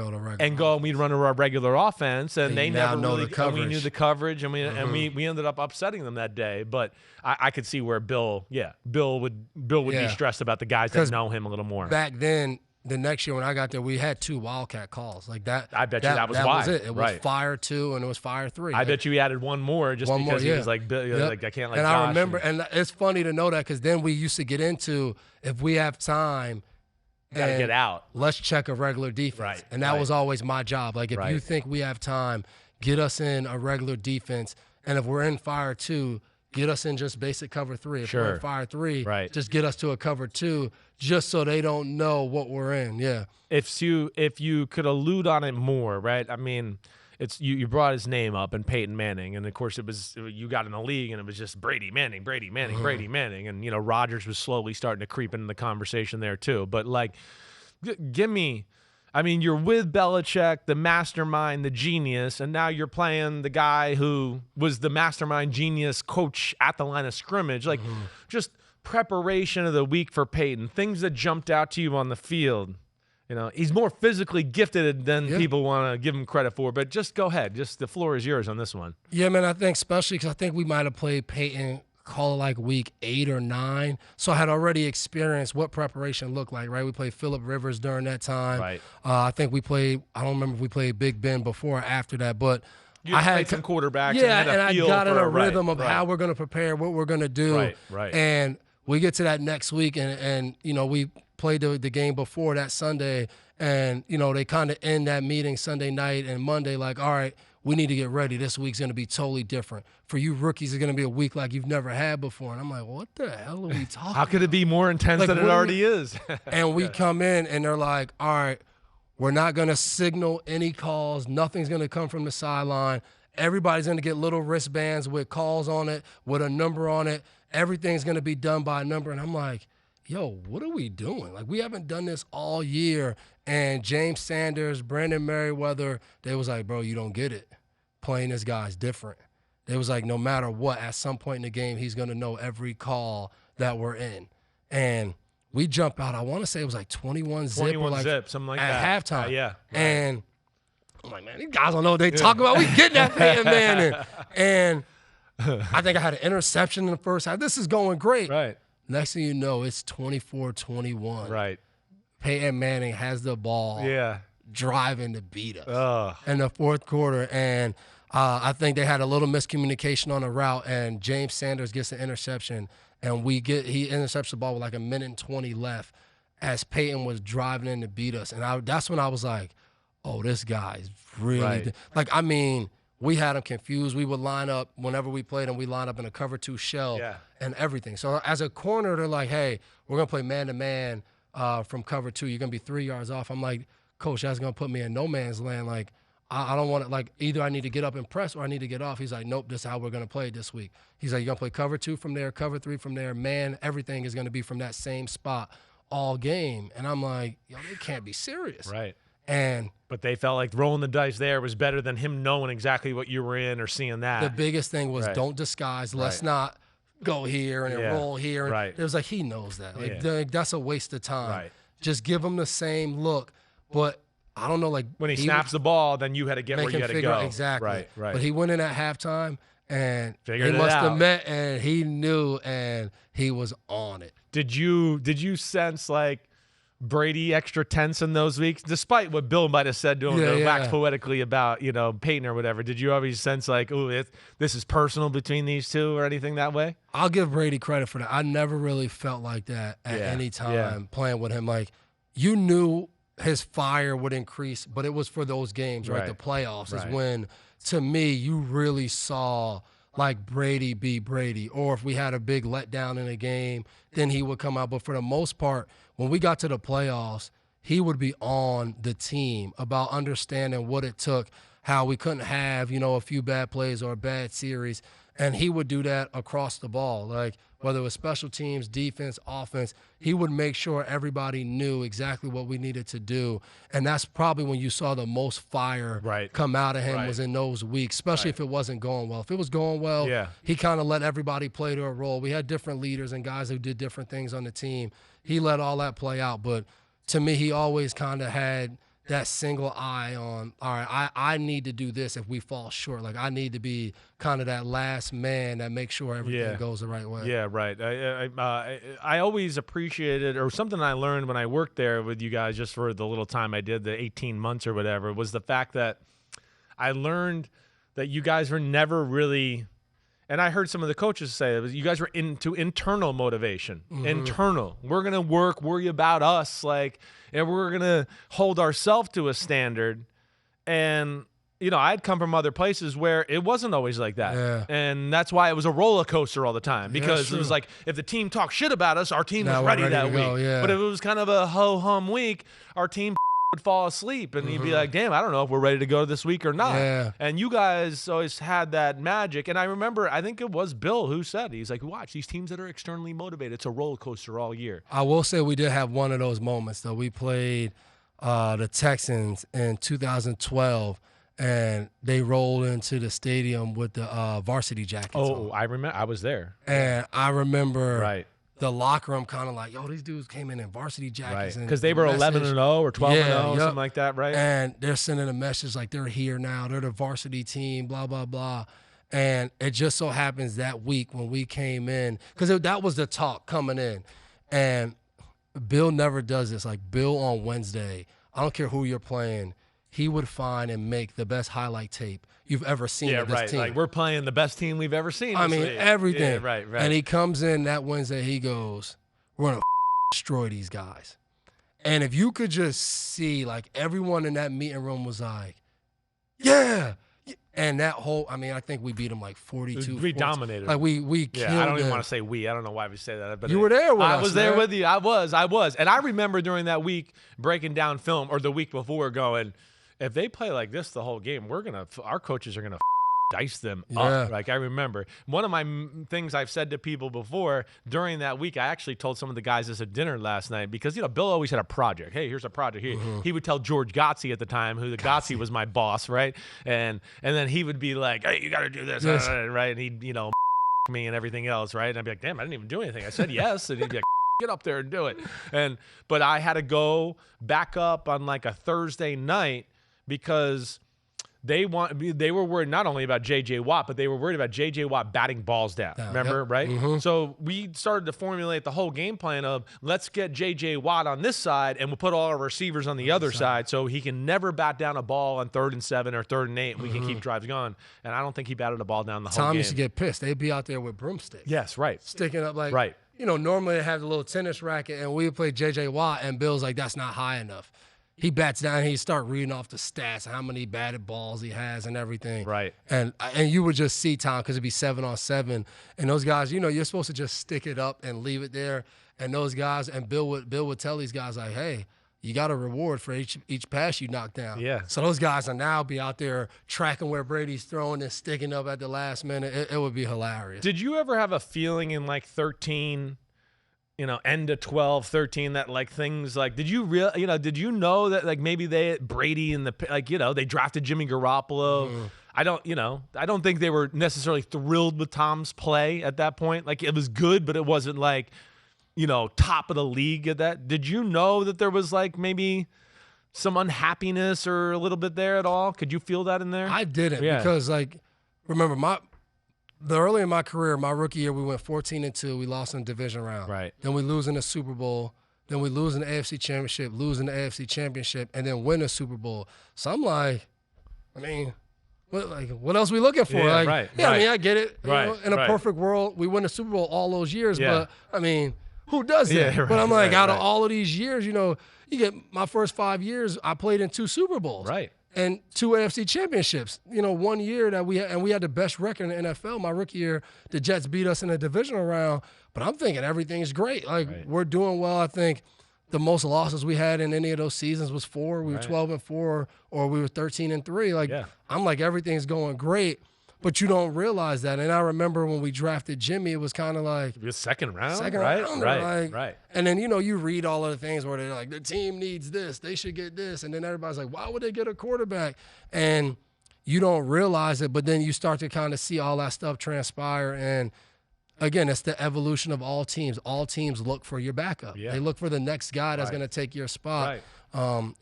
we'd run our regular offense, and they never know really the coverage. We knew the coverage, and we ended up upsetting them that day. But I could see where Bill would be stressed about the guys that know him a little more. Back then, the next year when I got there, we had 2 Wildcat calls like that. I bet you that was why. Was it. It was Fire 2 and it was Fire 3. I bet you he added one more just because he was like, like I can't like. And Josh. I remember, and it's funny to know that because then we used to get into if we have time. Gotta get out. Let's check a regular defense. Right. And that was always my job. Like if you think we have time, get us in a regular defense. And if we're in Fire 2, get us in just basic cover 3. If we're in Fire 3, just get us to a cover 2, just so they don't know what we're in. Yeah. If you could allude on it more, right? I mean, it's you brought his name up and Peyton Manning, and of course it was you got in the league and it was just Brady Manning, Brady Manning, and Rodgers was slowly starting to creep into the conversation there too. But like, give me. I mean, you're with Belichick, the mastermind, the genius, and now you're playing the guy who was the mastermind genius coach at the line of scrimmage. Like, just preparation of the week for Peyton, things that jumped out to you on the field. You know, he's more physically gifted than people want to give him credit for. But just go ahead. Just the floor is yours on this one. Yeah, man, I think especially because I think we might have played Peyton, call it like week 8 or 9. So I had already experienced what preparation looked like, right? We played Phillip Rivers during that time. Right. I think we played, I don't remember if we played Big Ben before or after that, but I had some quarterbacks. Yeah, and I got in a rhythm of right. how we're going to prepare, what we're going to do. Right. And we get to that next week, and you know, we played the game before that Sunday, and, you know, they kind of end that meeting Sunday night and Monday like, all right, we need to get ready. This week's going to be totally different. For you rookies, it's going to be a week like you've never had before. And I'm like, what the hell are we talking How could it be more intense than it already is? And we come in, and they're like, all right, we're not going to signal any calls. Nothing's going to come from the sideline. Everybody's going to get little wristbands with calls on it, with a number on it. Everything's going to be done by a number. And I'm like, yo, what are we doing? Like, we haven't done this all year. And James Sanders, Brandon Merriweather, they was like, bro, you don't get it. Playing this guy's different. They was like, no matter what, at some point in the game, he's going to know every call that we're in. And we jump out, I want to say it was like 21 zip. 21 or like zip, something like at that. halftime. Yeah. Right. And I'm like, man, these guys don't know what they talk about. We getting that Peyton Manning. And I think I had an interception in the first half. This is going great. Right. Next thing you know, it's 24-21. Right. Peyton Manning has the ball. Yeah. Driving to beat us in the fourth quarter. And I think they had a little miscommunication on the route, and James Sanders gets an interception, and he intercepts the ball with like 1:20 left as Peyton was driving in to beat us. And that's when I was like, oh, this guy's really like, I mean, we had him confused. We would line up whenever we played him. We line up in a cover 2 shell and everything. So as a corner, they're like, hey, we're going to play man-to-man from cover 2. You're going to be 3 yards off. I'm like, Coach, that's going to put me in no man's land. Like, I don't want to, like, either I need to get up and press or I need to get off. He's like, nope, this is how we're going to play this week. He's like, you're going to play cover 2 from there, cover 3 from there. Man, everything is going to be from that same spot all game. And I'm like, yo, they can't be serious. Right. But they felt like rolling the dice there was better than him knowing exactly what you were in or seeing that. The biggest thing was don't disguise. Let's not go here and roll here. And it was like, he knows that. Like, that's a waste of time. Right. Just give him the same look. But I don't know, like when he snaps the ball, then you had to get where you had to go. Exactly. Right. But he went in at halftime, and Figured he it must out. have met, and he knew, and he was on it. Did you sense like Brady extra tense in those weeks, despite what Bill might have said to him to wax poetically about, you know, Peyton or whatever? Did you always sense like, oh, this is personal between these two or anything that way? I'll give Brady credit for that. I never really felt like that at any time playing with him. Like, you knew his fire would increase, but it was for those games, right? The playoffs is when, to me, you really saw like Brady be Brady. Or if we had a big letdown in a game, then he would come out. But for the most part, when we got to the playoffs, he would be on the team about understanding what it took, how we couldn't have, you know, a few bad plays or a bad series. And he would do that across the ball. Like, whether it was special teams, defense, offense, he would make sure everybody knew exactly what we needed to do. And that's probably when you saw the most fire come out of him was in those weeks, especially if it wasn't going well. If it was going well, he kind of let everybody play their role. We had different leaders and guys who did different things on the team. He let all that play out. But to me, he always kind of had that single eye on, all right, I need to do this if we fall short. Like, I need to be kind of that last man that makes sure everything goes the right way. Yeah, right. I always appreciated, or something I learned when I worked there with you guys just for the little time I did, the 18 months or whatever, was the fact that I learned that you guys were never really, and I heard some of the coaches say it was, you guys were into internal motivation. Internal. We're going to worry about us, like, and we're going to hold ourselves to a standard. And, you know, I'd come from other places where it wasn't always like that. Yeah. And that's why it was a roller coaster all the time, because it was like, if the team talked shit about us, our team was ready that week. But if it was kind of a ho-hum week, our team would fall asleep, and you'd be like, damn, I don't know if we're ready to go this week or not. And you guys always had that magic. And I remember, I think it was Bill who said, he's like, watch, these teams that are externally motivated, it's a roller coaster all year. I will say we did have one of those moments, though. We played the Texans in 2012, and they rolled into the stadium with the varsity jackets on. I remember. I was there. And I remember Right. the locker room kind of like, yo, these dudes came in varsity jackets. Right. Because they were 11-0 or 12-0, something like that, right? And they're sending a message like they're here now. They're the varsity team, blah, blah, blah. And it just so happens that week when we came in, because that was the talk coming in. And Bill never does this. Like, Bill on Wednesday, I don't care who you're playing, he would find and make the best highlight tape you've ever seen of this team. Like, we're playing the best team we've ever seen. I mean, everything. Yeah, right. And he comes in that Wednesday, he goes, we're going to destroy these guys. And if you could just see, like, everyone in that meeting room was like, yeah. And that whole, I think we beat them like 42. We dominated. Like, we killed them. I don't even want to say we. I don't know why we say that. But you were there with us. I was there with you. I was. And I remember during that week breaking down film, or the week before, going, if they play like this the whole game, our coaches are going to dice them up. Like, I remember one of my things I've said to people before during that week, I actually told some of the guys this at dinner last night, because, Bill always had a project. Hey, here's a project here. He would tell George Gotze at the time, who Gotze was my boss, right? And then he would be like, hey, you got to do this, right? And he'd, me and everything else, right? And I'd be like, damn, I didn't even do anything. I said yes. And he'd be like, get up there and do it. But I had to go back up on like a Thursday night, because they were worried not only about J.J. Watt, but they were worried about J.J. Watt batting balls down. Remember, right? So we started to formulate the whole game plan of, let's get J.J. Watt on this side, and we'll put all our receivers on the other side, so he can never bat down a ball on 3rd and 7 or 3rd and 8. And we can keep drives going. And I don't think he batted a ball down the whole game. Tom used to get pissed. They'd be out there with broomsticks. Yes, right. Sticking up like, right. Normally they have the little tennis racket, and we would play J.J. Watt, and Bill's like, that's not high enough. He bats down, he start reading off the stats, how many batted balls he has and everything. Right. And you would just see Tom, because it'd be 7-on-7. And those guys, you're supposed to just stick it up and leave it there. And those guys, and Bill would tell these guys, like, hey, you got a reward for each pass you knock down. Yeah. So those guys will now be out there tracking where Brady's throwing and sticking up at the last minute. It would be hilarious. Did you ever have a feeling in like 13, end of 12, 13, that like things like, did you know that like maybe Brady and they drafted Jimmy Garoppolo? I don't think they were necessarily thrilled with Tom's play at that point. Like, it was good, but it wasn't like, top of the league at that. Did you know that there was like maybe some unhappiness or a little bit there at all? Could you feel that in there? I didn't, because like, remember early in my career, my rookie year, we went 14-2. We lost in the division round. Right. Then we lose in the Super Bowl. Then we lose in the AFC Championship, lose in the AFC Championship, and then win the Super Bowl. So I'm like, what else are we looking for? Yeah, right. I get it. In a perfect world, we win the Super Bowl all those years. Yeah. But, who does that? Yeah, right, but I'm like, out of all of these years, you get my first 5 years, I played in 2 Super Bowls. Right. And 2 AFC championships. 1 year that we had the best record in the NFL. My rookie year, the Jets beat us in the divisional round. But I'm thinking everything's great. Like, we're doing well. I think the most losses we had in any of those seasons was 4. We were 12-4, or we were 13-3. Like, I'm like, everything's going great. But you don't realize that. And I remember when we drafted Jimmy, it was kind of like, it was second round, right? Right. And then, you read all of the things where they're like, the team needs this, they should get this. And then everybody's like, why would they get a quarterback? And you don't realize it, but then you start to kind of see all that stuff transpire. And again, it's the evolution of all teams. All teams look for your backup. Yeah. They look for the next guy that's going to take your spot. Right.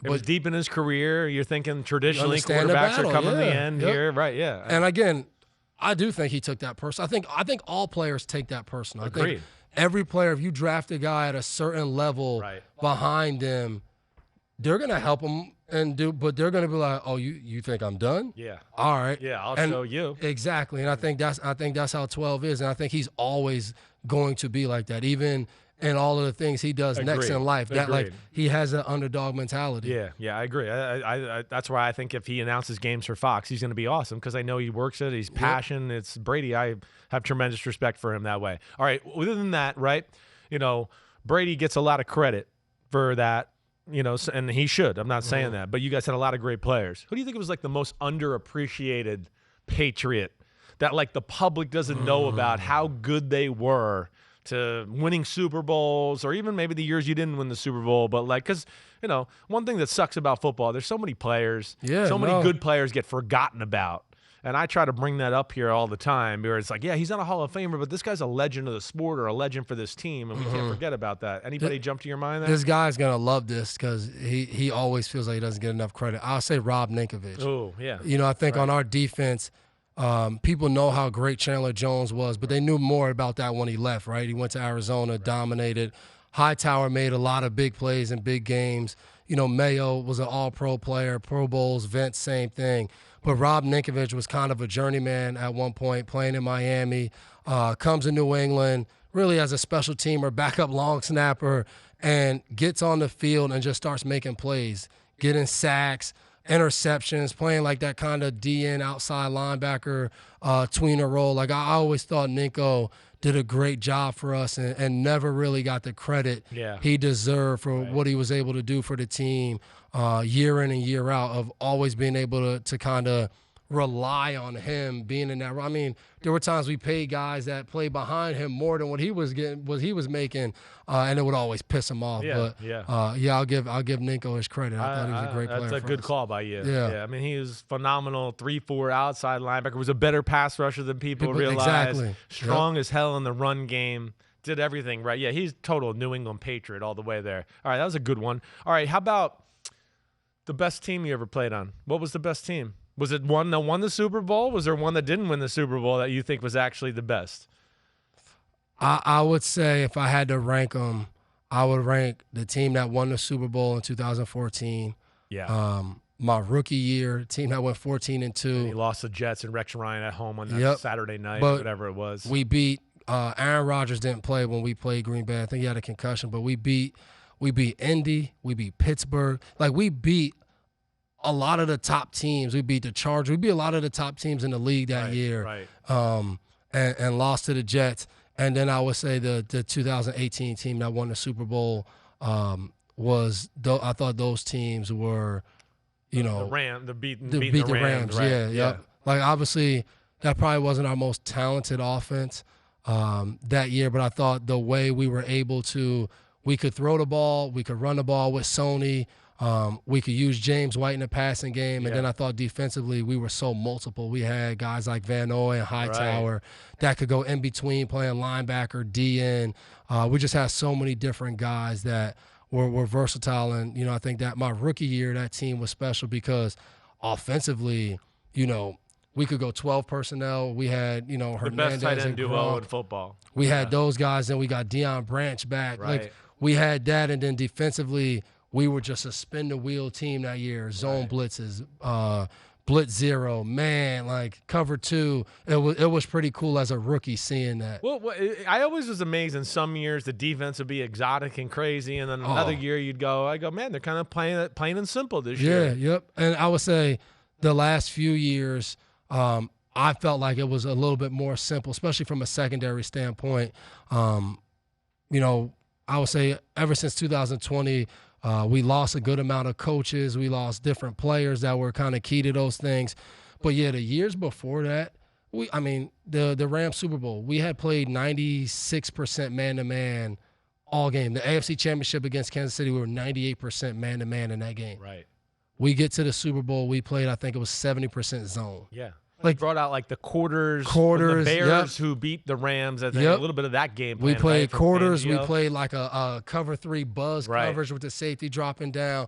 It was deep in his career. You're thinking traditionally quarterbacks are coming to the end here. Right, yeah. And again, I do think he took that personal. I think all players take that personal. Agreed. I think every player, if you draft a guy at a certain level behind them, they're going to help him but they're going to be like, oh, you think I'm done? Yeah. All right. Yeah, I'll show you. Exactly. And I think that's how 12 is. And I think he's always going to be like that, even in all of the things he does next in life. That like he has an underdog mentality. Yeah, I agree. I that's why I think if he announces games for Fox, he's going to be awesome, because I know he works it. He's passionate. It's Brady. I have tremendous respect for him that way. All right. Other than that, right? Brady gets a lot of credit for that. And he should. I'm not saying that, but you guys had a lot of great players. Who do you think was like the most underappreciated Patriot that like the public doesn't know about how good they were to winning Super Bowls, or even maybe the years you didn't win the Super Bowl. But like, because one thing that sucks about football, there's so many players, so many good players get forgotten about. And I try to bring that up here all the time, where it's like, yeah, he's not a Hall of Famer, but this guy's a legend of the sport or a legend for this team, and we can't forget about that. Anybody jump to your mind there? This guy's going to love this because he always feels like he doesn't get enough credit. I'll say Rob Ninkovich. Oh, yeah. I think on our defense, people know how great Chandler Jones was, but they knew more about that when he left, right? He went to Arizona, dominated. Hightower made a lot of big plays in big games. Mayo was an all-pro player, Pro Bowls, Vince, same thing. But Rob Ninkovich was kind of a journeyman at one point, playing in Miami, comes to New England, really as a special teamer, backup long snapper, and gets on the field and just starts making plays, getting sacks, interceptions, playing like that kind of DN outside linebacker tweener role. Like I always thought Ninko did a great job for us and never really got the credit he deserved for what he was able to do for the team year in and year out, of always being able to kind of rely on him being in that. I mean, there were times we paid guys that played behind him more than what he was making, and it would always piss him off. I'll give Ninko his credit. I thought he was a great player. That's a good us. call by you. Yeah, I mean, he was phenomenal. 3-4 outside linebacker, was a better pass rusher than people realize. Exactly. Strong as hell in the run game. Did everything right. Yeah, he's total New England Patriot all the way there. All right, that was a good one. All right, how about the best team you ever played on? What was the best team? Was it one that won the Super Bowl? Was there one that didn't win the Super Bowl that you think was actually the best? I would say if I had to rank them, I would rank the team that won the Super Bowl in 2014. Yeah. My rookie year, team that went 14-2. And he lost the Jets and Rex Ryan at home on that Saturday night, whatever it was. We beat Aaron Rodgers didn't play when we played Green Bay. I think he had a concussion, but we beat Indy, we beat Pittsburgh. Like we beat a lot of the top teams. We beat the Chargers. We beat a lot of the top teams in the league that year. Right. And lost to the Jets. And then I would say the 2018 team that won the Super Bowl I thought those teams were, the Rams, beat the Rams. Right? Yeah. Like obviously that probably wasn't our most talented offense that year, but I thought the way we were able to, we could throw the ball, we could run the ball with Sony. We could use James White in the passing game, and then I thought defensively we were so multiple. We had guys like Van Noy and Hightower that could go in between playing linebacker, DN. We just had so many different guys that were versatile, and I think that my rookie year that team was special because offensively, we could go 12 personnel. We had Hernandez the best tight end and duo in football. We had those guys, and we got Deion Branch back. Right. Like we had that, and then defensively, we were just a spin-the-wheel team that year. Zone blitzes, blitz zero, man, like cover two. It was pretty cool as a rookie seeing that. Well, I always was amazed in some years the defense would be exotic and crazy, and then another year I go, man, they're kind of playing it plain and simple this year. Yep. And I would say the last few years, I felt like it was a little bit more simple, especially from a secondary standpoint. I would say ever since 2020. We lost a good amount of coaches. We lost different players that were kind of key to those things. But, the years before that, the Rams Super Bowl, we had played 96% man-to-man all game. The AFC Championship against Kansas City, we were 98% man-to-man in that game. Right. We get to the Super Bowl, we played, I think it was 70% zone. Yeah. Like brought out like the quarters the Bears who beat the Rams. I think a little bit of that game plan. We played quarters. We played like a cover 3 buzz coverage with the safety dropping down.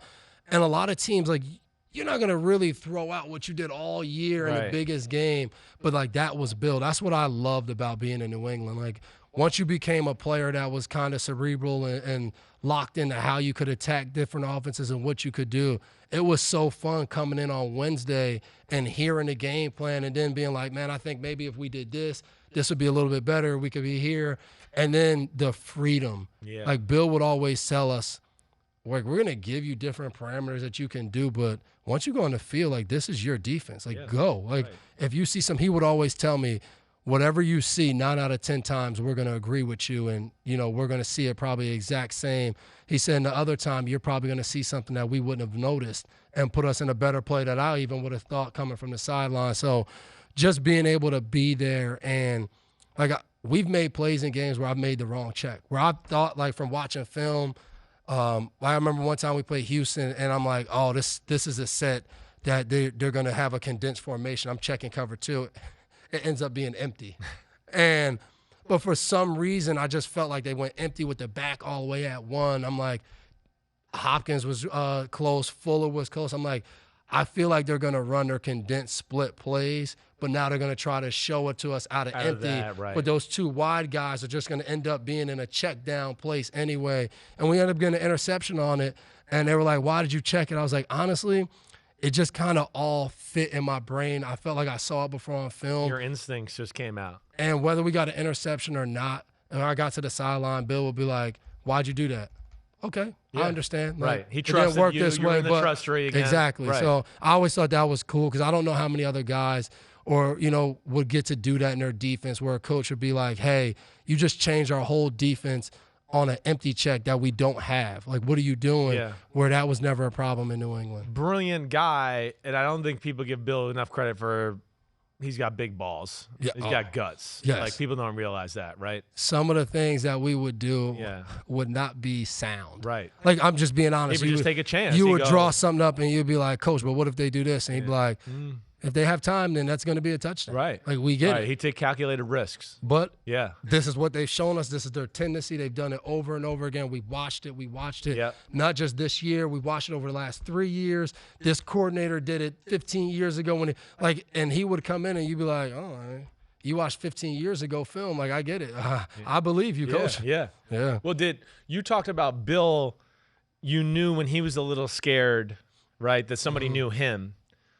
And a lot of teams, like, you're not going to really throw out what you did all year in the biggest game. But, like, that was built. That's what I loved about being in New England. Like, once you became a player that was kind of cerebral and locked into how you could attack different offenses and what you could do, it was so fun coming in on Wednesday and hearing the game plan and then being like, man, I think maybe if we did this would be a little bit better. We could be here. And then the freedom. Yeah. Like Bill would always tell us, like, we're going to give you different parameters that you can do, but once you go on the field, like, this is your defense. Like, go. Like, if you see he would always tell me, whatever you see 9 out of 10 times, we're going to agree with you, and, we're going to see it probably exact same. He said, the other time, you're probably going to see something that we wouldn't have noticed and put us in a better play that I even would have thought coming from the sideline. So just being able to be there and, like, we've made plays in games where I've made the wrong check, where I thought, like, from watching film, I remember one time we played Houston, and I'm like, oh, this is a set that they're going to have a condensed formation. I'm checking cover 2. It ends up being empty. But for some reason, I just felt like they went empty with the back all the way at 1. I'm like, Hopkins was close, Fuller was close. I'm like, I feel like they're going to run their condensed split plays, but now they're going to try to show it to us out of empty. That, right. But those 2 wide guys are just going to end up being in a check down place anyway. And we ended up getting an interception on it. And they were like, why did you check it? I was like, honestly, it just kind of all fit in my brain. I felt like I saw it before on film. Your instincts just came out. And whether we got an interception or not, and I got to the sideline, Bill would be like, why'd you do that? Okay, yeah. I understand. Like, right. He trusted didn't work you. this You're way, in the but trust tree again. Exactly. Right. So I always thought that was cool because I don't know how many other guys or, would get to do that in their defense where a coach would be like, hey, you just changed our whole defense on an empty check that we don't have. Like, what are you doing? Yeah. Where that was never a problem in New England. Brilliant guy, and I don't think people give Bill enough credit for he's got big balls. Yeah. He's got guts. Yes. Like, people don't realize that, right? Some of the things that we would do Yeah. would not be sound. Right. Like, I'm just being honest. He would just take a chance. You He'd would go, draw something up and you'd be like, Coach, but what if they do this? And he'd be like, if they have time, then that's going to be a touchdown. Right. Like, we get right. it. He'd take calculated risks. But Yeah. this is what they've shown us. This is their tendency. They've done it over and over again. We watched it. Yep. Not just this year. We watched it over the last 3 years. This coordinator did it 15 years ago and he would come in and you'd be like, oh, you watched 15 years ago film. Like, I get it. I believe you, Coach. Yeah. Yeah. Well, you talked about Bill, you knew when he was a little scared, right, that somebody knew him.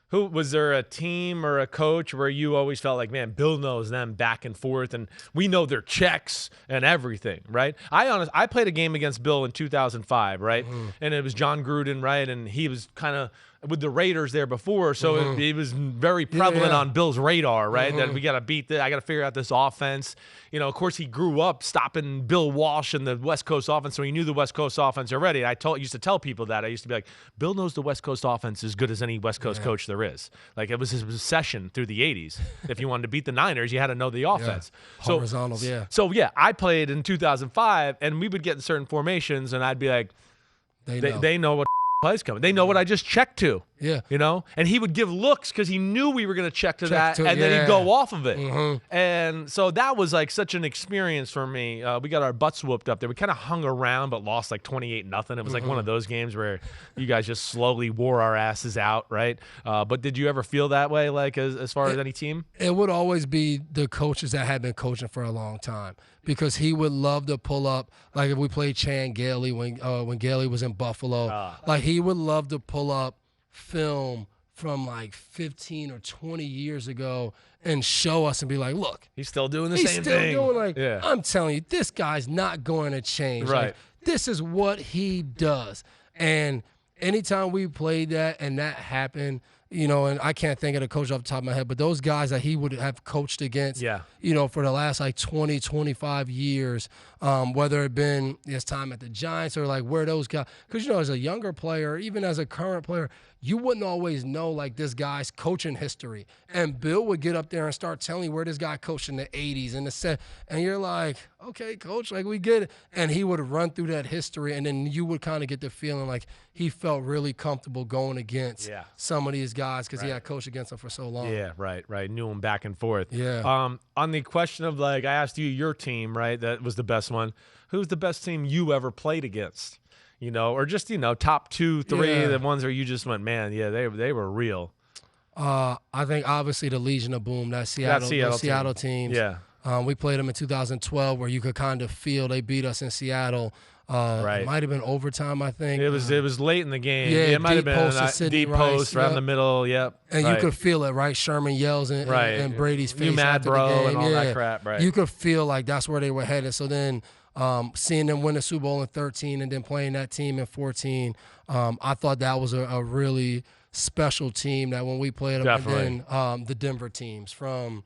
Was there a team or a coach where you always felt like, man, Bill knows them back and forth, and we know their checks and everything, right? I played a game against Bill in 2005, right? And it was John Gruden, right? And he was kind of with the Raiders there before, so it was very prevalent on Bill's radar, right? That we got to beat this. I got to figure out this offense. Of course, he grew up stopping Bill Walsh and the West Coast offense, so he knew the West Coast offense already. And used to tell people that. I used to be like, Bill knows the West Coast offense as good as any West Coast coach there is. Like, it was his obsession through the 80s. If you wanted to beat the Niners, you had to know the offense. Horizontal, yeah. So, I played in 2005, and we would get in certain formations, and I'd be like, they know what plays coming. They know what I just checked to. Yeah. And he would give looks because he knew we were going to check to that, and then he'd go off of it. And so that was like such an experience for me. We got our butts whooped up there. We kind of hung around but lost like 28-0. It was like one of those games where you guys just slowly wore our asses out, right? But did you ever feel that way, like as far as any team? It would always be the coaches that had been coaching for a long time because he would love to pull up, like if we played Chan Gailey when Gailey was in Buffalo, like he would love to pull up film from like 15 or 20 years ago and show us and be like, look, he's still doing the same thing. He's still doing I'm telling you, this guy's not going to change. Right. Like, this is what he does. And anytime we played that and that happened, and I can't think of the coach off the top of my head, but those guys that he would have coached against, for the last like 20, 25 years, whether it been his time at the Giants or like where those guys, because, as a younger player, even as a current player, you wouldn't always know like this guy's coaching history. And Bill would get up there and start telling you where this guy coached in the 80s and the set. And you're like, okay, coach, like we get it. And he would run through that history. And then you would kind of get the feeling like he felt really comfortable going against some of these guys because he had coached against them for so long. Yeah, right. Knew him back and forth. Yeah. On the question of like, I asked you your team, right? That was the best one. Who's the best team you ever played against? Or just, top 2, 3, the ones where you just went, man, they were real. I think obviously the Legion of Boom, that Seattle teams. Yeah. We played them in 2012 where you could kind of feel they beat us in Seattle. It might have been overtime, I think. It was late in the game. Yeah, it might have been a deep post around the middle. Yep. And you could feel it, right? Sherman yells in Brady's face. You mad, after bro, the game. and all that crap, right? You could feel like that's where they were headed. So then seeing them win the Super Bowl in 13 and then playing that team in 14, I thought that was a really special team that when we played them. Definitely. And then the Denver teams from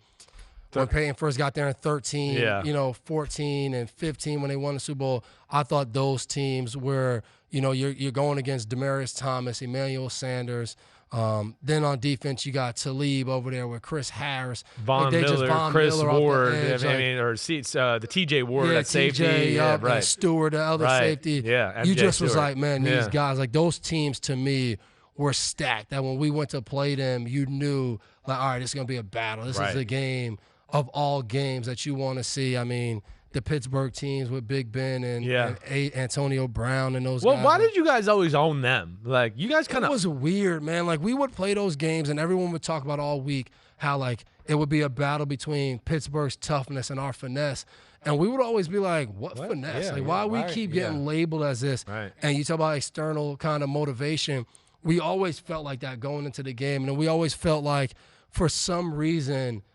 when Peyton first got there in 13, 14 and 15 when they won the Super Bowl, I thought those teams were, you're going against Demaryius Thomas, Emmanuel Sanders, Then on defense, you got Talib over there with Chris Harris. Von Miller, Chris Miller Ward, edge, the TJ Ward at safety. TJ, right. And Stewart, the other safety. Yeah, you MJ just Stewart. was like, man, these guys, like those teams to me were stacked. That when we went to play them, you knew, like, all right, this is going to be a battle. This is a game of all games that you want to see. I mean, the Pittsburgh teams with Big Ben and Antonio Brown and those guys. Well, why did you guys always own them? Like, you guys kind of – It was weird, man. Like, we would play those games, and everyone would talk about all week how, like, it would be a battle between Pittsburgh's toughness and our finesse. And we would always be like, what? Finesse? Yeah, like, why we keep getting labeled as this? Right. And you talk about external kind of motivation. We always felt like that going into the game. And we always felt like, for some reason –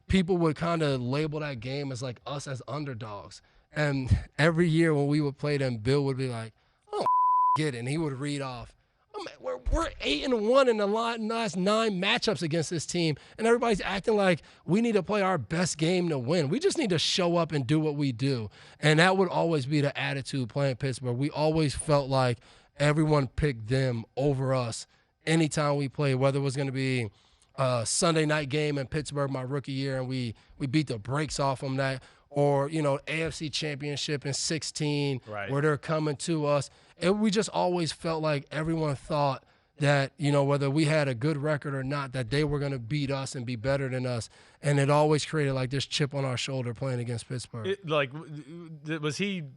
people would kind of label that game as like us as underdogs. And every year when we would play them, Bill would be like, oh, get it. And he would read off, oh, man, we're 8-1 in the last 9 matchups against this team. And everybody's acting like we need to play our best game to win. We just need to show up and do what we do. And that would always be the attitude playing Pittsburgh. We always felt like everyone picked them over us anytime we played, whether it was going to be Sunday night game in Pittsburgh my rookie year, and we beat the brakes off them that, or, you know, AFC Championship in 16 where they're coming to us. And we just always felt like everyone thought that, you know, whether we had a good record or not, that they were going to beat us and be better than us. And it always created like this chip on our shoulder playing against Pittsburgh. Was he –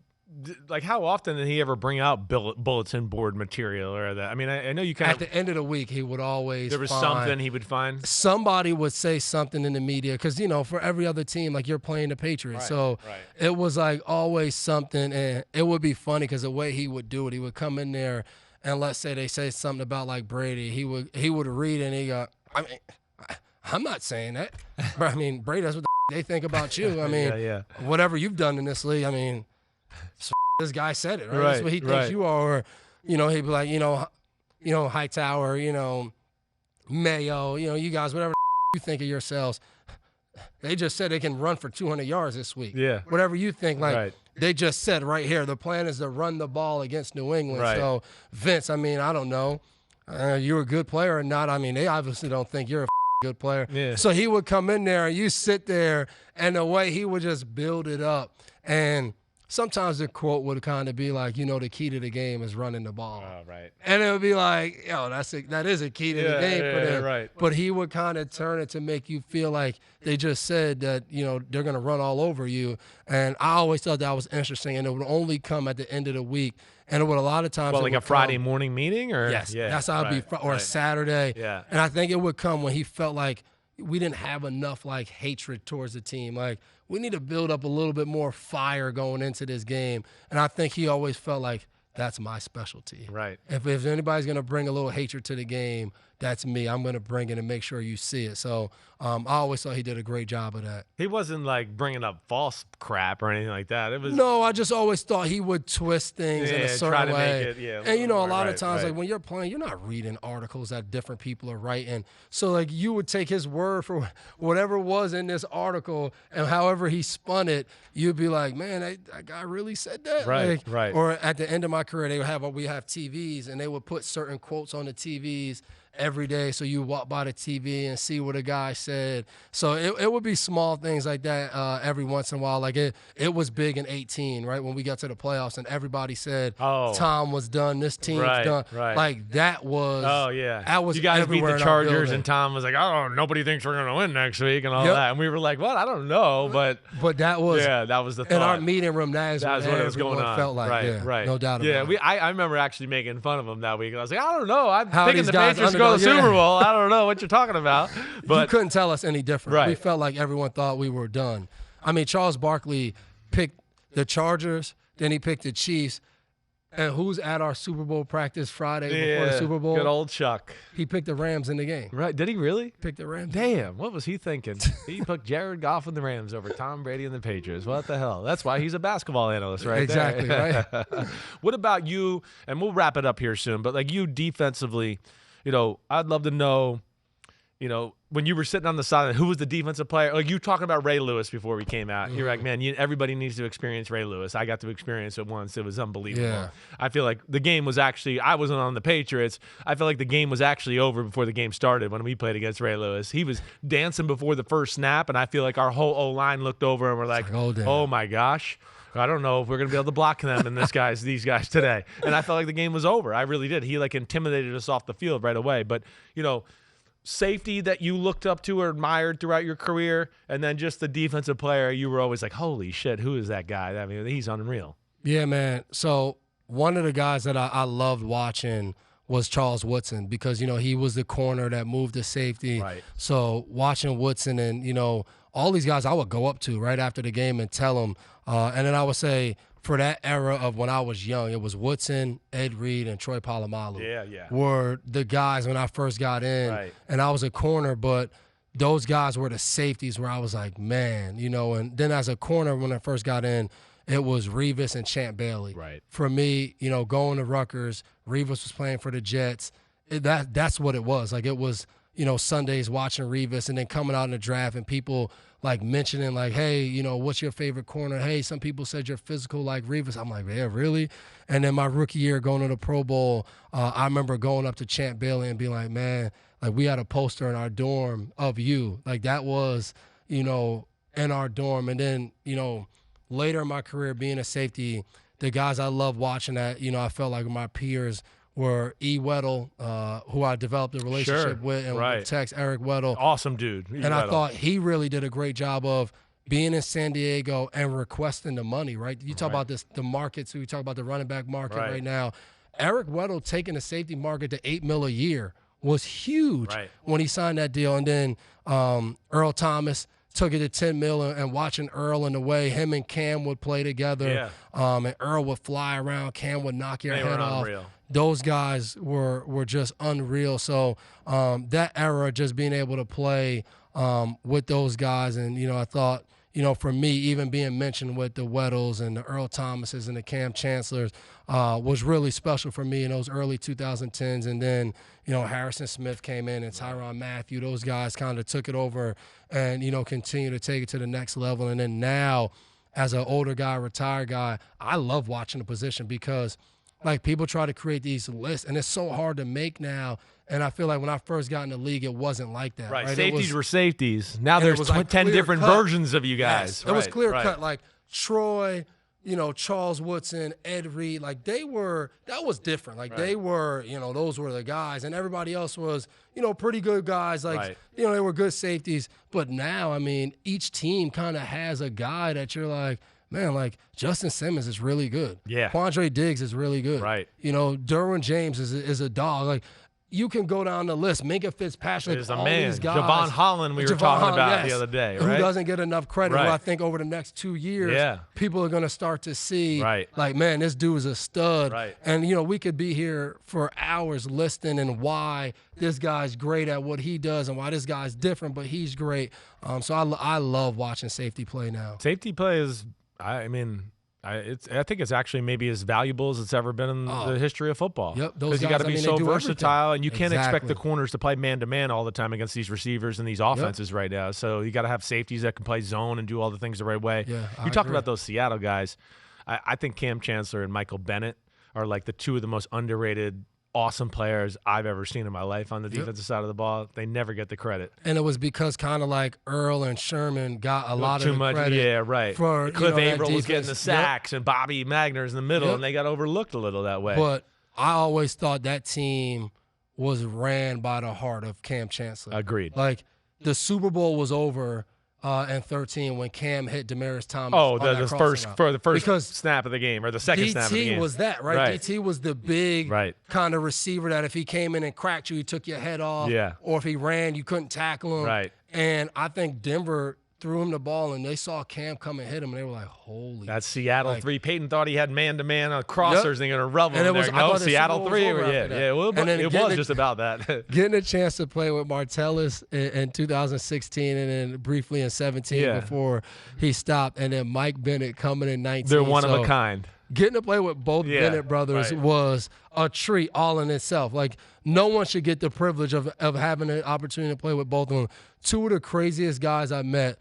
like, how often did he ever bring out bulletin board material or that? I mean, I know you kind of – At the end of the week, he would always there was something he would find? Somebody would say something in the media because, you know, for every other team, like, you're playing the Patriots. So it was, like, always something. And it would be funny because the way he would do it, he would come in there and let's say they say something about, like, Brady. He would read and he go, I mean, I'm not saying that. But, I mean, Brady, that's what they think about you. I mean, whatever you've done in this league, I mean – this guy said it, right? That's what he thinks you are. Or, you know, he'd be like, you know, Hightower, you know, Mayo, you know, you guys, whatever you think of yourselves. They just said they can run for 200 yards this week. Yeah. Whatever you think, like they just said right here, the plan is to run the ball against New England. Right. So, Vince, I mean, I don't know. You're a good player or not. I mean, they obviously don't think you're a good player. Yeah. So he would come in there and you sit there, and the way he would just build it up. And sometimes the quote would kind of be like, you know, the key to the game is running the ball. And it would be like, yo, that is a key to the game for them. Right. But he would kind of turn it to make you feel like they just said that, you know, they're going to run all over you. And I always thought that was interesting, and it would only come at the end of the week. And it would a lot of times. Well, like a Friday morning meeting? Or yes, that's how it'd be, or a Saturday. Yeah. And I think it would come when he felt like we didn't have enough, like, hatred towards the team. Like, we need to build up a little bit more fire going into this game. And I think he always felt like that's my specialty. Right. If anybody's going to bring a little hatred to the game, that's me. I'm going to bring it and make sure you see it. So I always thought he did a great job of that. He wasn't, like, bringing up false crap or anything like that. It was No, I just always thought he would twist things in a certain way. Make it, and, you know, a lot of times, like, when you're playing, you're not reading articles that different people are writing. So, like, you would take his word for whatever was in this article, and however he spun it, you'd be like, man, that guy really said that? Right. Or at the end of my career, we have TVs, and they would put certain quotes on the TVs every day, so you walk by the TV and see what a guy said. So it would be small things like that every once in a while. Like it was big in 18, right, when we got to the playoffs, and everybody said, Tom was done, this team's done. Right. Like that was that was you guys beat the Chargers, and Tom was like, oh, nobody thinks we're going to win next week and all that. And we were like, what? I don't know. But that was that was the thought. In our meeting room, that was what it was going on. Felt like. Right. No doubt about it. I remember actually making fun of him that week. And I was like, I don't know. I'm How thinking the Patriots go to the Super Bowl. I don't know what you're talking about. But you couldn't tell us any different. Right. We felt like everyone thought we were done. I mean, Charles Barkley picked the Chargers, then he picked the Chiefs. And who's at our Super Bowl practice Friday before the Super Bowl? Good old Chuck. He picked the Rams in the game. Right. Did he really? Picked the Rams. Damn. What was he thinking? He put Jared Goff and the Rams over Tom Brady and the Patriots. What the hell? That's why he's a basketball analyst right exactly, there. Right. What about you? And we'll wrap it up here soon. But, like, you defensively, you know, I'd love to know, when you were sitting on the sideline, who was the defensive player? Like you talking about Ray Lewis before we came out. You're like, man, everybody needs to experience Ray Lewis. I got to experience it once. It was unbelievable. Yeah. I feel like the game was actually, I wasn't on the Patriots. I feel like the game was actually over before the game started when we played against Ray Lewis. He was dancing before the first snap, and I feel like our whole O-line looked over and we're like, oh my gosh. I don't know if we're going to be able to block them and these guys today. And I felt like the game was over. I really did. He intimidated us off the field right away. But, safety that you looked up to or admired throughout your career, and then just the defensive player, you were always like, holy shit, who is that guy? I mean, he's unreal. Yeah, man. So one of the guys that I loved watching was Charles Woodson because, he was the corner that moved to safety. Right. So watching Woodson and, all these guys I would go up to right after the game and tell them. And then I would say, for that era of when I was young, it was Woodson, Ed Reed, and Troy Polamalu. Yeah. Were the guys when I first got in. Right. And I was a corner, but those guys were the safeties where I was like, man, and then as a corner when I first got in, it was Revis and Champ Bailey. Right. For me, going to Rutgers, Revis was playing for the Jets. That's what it was. Like it was, Sundays watching Revis and then coming out in the draft and people mentioning hey, what's your favorite corner? Hey, some people said you're physical like Revis. I'm like, yeah, really? And then my rookie year going to the Pro Bowl, I remember going up to Champ Bailey and being like, man, we had a poster in our dorm of you. That was, in our dorm. And then, later in my career being a safety, the guys I love watching that, I felt like my peers were E. Weddle, who I developed a relationship with, and right. with Tex, Eric Weddle. Awesome dude. I thought he really did a great job of being in San Diego and requesting the money, right? You talk about the markets, we talk about the running back market right now. Eric Weddle taking the safety market to $8 million a year was huge when he signed that deal. And then Earl Thomas took it to $10 million, and watching Earl in the way him and Cam would play together, and Earl would fly around, Cam would knock your head off. Unreal. Those guys were just unreal. So that era, just being able to play with those guys, and I thought, for me, even being mentioned with the Weddles and the Earl Thomases and the Cam Chancellors was really special for me in those early 2010s. And then, Harrison Smith came in and Tyrann Mathieu. Those guys kind of took it over and, continue to take it to the next level. And then now, as an older guy, retired guy, I love watching the position because, people try to create these lists, and it's so hard to make now. And I feel like when I first got in the league, it wasn't like that. Right. Safeties were safeties. Now there's 10 different versions of you guys. Yes. It was clear cut. Like Troy, Charles Woodson, Ed Reed, that was different. They were, those were the guys. And everybody else was, pretty good guys. They were good safeties. But now, each team kind of has a guy that you're like, man, Justin Simmons is really good. Yeah. Quandre Diggs is really good. Right. Derwin James is a dog. You can go down the list. Minka Fitzpatrick, is a all man. these guys. Javon Holland, we were talking about the other day, right? Who doesn't get enough credit. Right. Who I think over the next 2 years, people are going to start to see, man, this dude is a stud. Right. And, we could be here for hours listing and why this guy's great at what he does and why this guy's different, but he's great. So I love watching safety play now. Safety play is, I think it's actually maybe as valuable as it's ever been in the history of football. Yep, because you got to be so versatile, everything. And you can't expect the corners to play man-to-man all the time against these receivers and these offenses right now. So you got to have safeties that can play zone and do all the things the right way. Yeah, you talk about those Seattle guys. I think Cam Chancellor and Michael Bennett are the two of the most underrated, awesome players I've ever seen in my life on the defensive side of the ball. They never get the credit. And it was because kind of Earl and Sherman got a lot of the credit. Yeah, right. For, Cliff Averill was getting the sacks, and Bobby Magner's in the middle, and they got overlooked a little that way. But I always thought that team was ran by the heart of Cam Chancellor. Agreed. The Super Bowl was over in 13 when Cam hit Demaryius Thomas. Oh, the first snap of the game, or the second snap of the game. DT was that, right? DT was the big kind of receiver that if he came in and cracked you, he took your head off. Yeah. Or if he ran, you couldn't tackle him. Right. And I think Denver threw him the ball, and they saw Cam come and hit him, and they were like, holy. That's Seattle 3. Peyton thought he had man-to-man on crossers, and they're going to rub him and there. No, Seattle 3. Yeah, well, it was just about that. Getting a chance to play with Martellus in 2016 and then briefly in 17 before he stopped, and then Mike Bennett coming in 19. They're one of a kind. getting to play with both Bennett brothers was a treat all in itself. Like, no one should get the privilege of having an opportunity to play with both of them. Two of the craziest guys I met,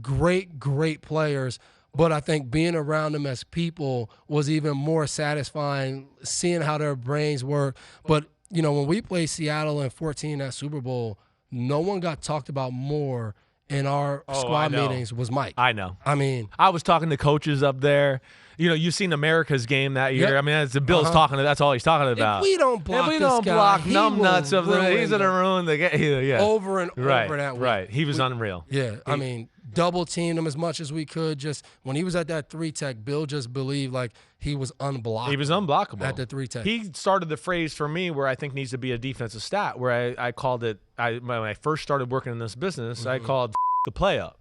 great players. But I think being around them as people was even more satisfying, seeing how their brains work. But, you know, when we played Seattle in 14 that Super Bowl, no one got talked about more in our squad meetings was Mike. I know. I mean, I was talking to coaches up there. You know, you've seen America's game that year. I mean, as the Bill's talking to, that's all he's talking about. If we don't block if we this don't guy, block he numbnuts will of the, he's going to ruin the game. Yeah. Over and over that week. Right. He was unreal. Yeah. I mean, double teamed him as much as we could. Just when he was at that 3-tech, Bill just believed like he was unblockable. He was unblockable at the 3-tech. He started the phrase for me where I think needs to be a defensive stat, where I called it. When I first started working in this business, I called the play up.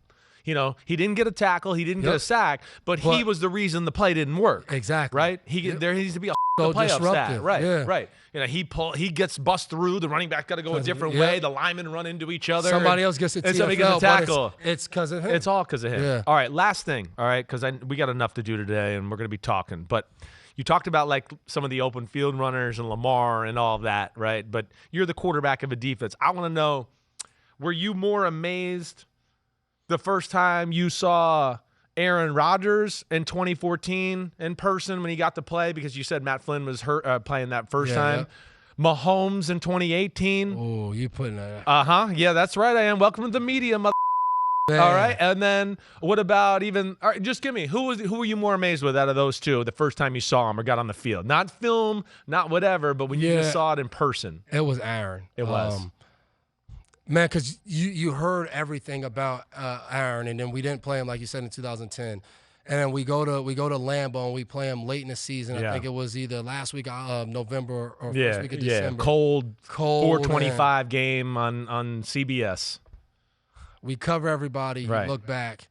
You know, he didn't get a tackle, he didn't get a sack, but he was the reason the play didn't work. Exactly. Right? There needs to be a play up stat. Right. You know, he gets bust through, the running back got to go a different way, the linemen run into each other. Somebody else gets a TFL, and somebody gets a tackle. It's because of him. It's all because of him. Yeah. All right, last thing, all right, because we got enough to do today, and we're going to be talking. But you talked about, like, some of the open field runners and Lamar and all of that, right? But you're the quarterback of a defense. I want to know, were you more amazed the first time you saw Aaron Rodgers in 2014 in person when he got to play, because you said Matt Flynn was hurt playing that first time? Yeah. Mahomes in 2018. Oh, you putting that? Yeah, that's right. I am. Welcome to the media, mother. All right, and then what about even? All right, just give me who were you more amazed with out of those two the first time you saw him or got on the field? Not film, not whatever, but when you just saw it in person. It was Aaron. It was. Man, because you heard everything about Aaron, and then we didn't play him, like you said, in 2010. And then we go to Lambeau, and we play him late in the season. I think it was either last week of November or first week of December. Cold 4:25 game on CBS. We cover everybody. You look back,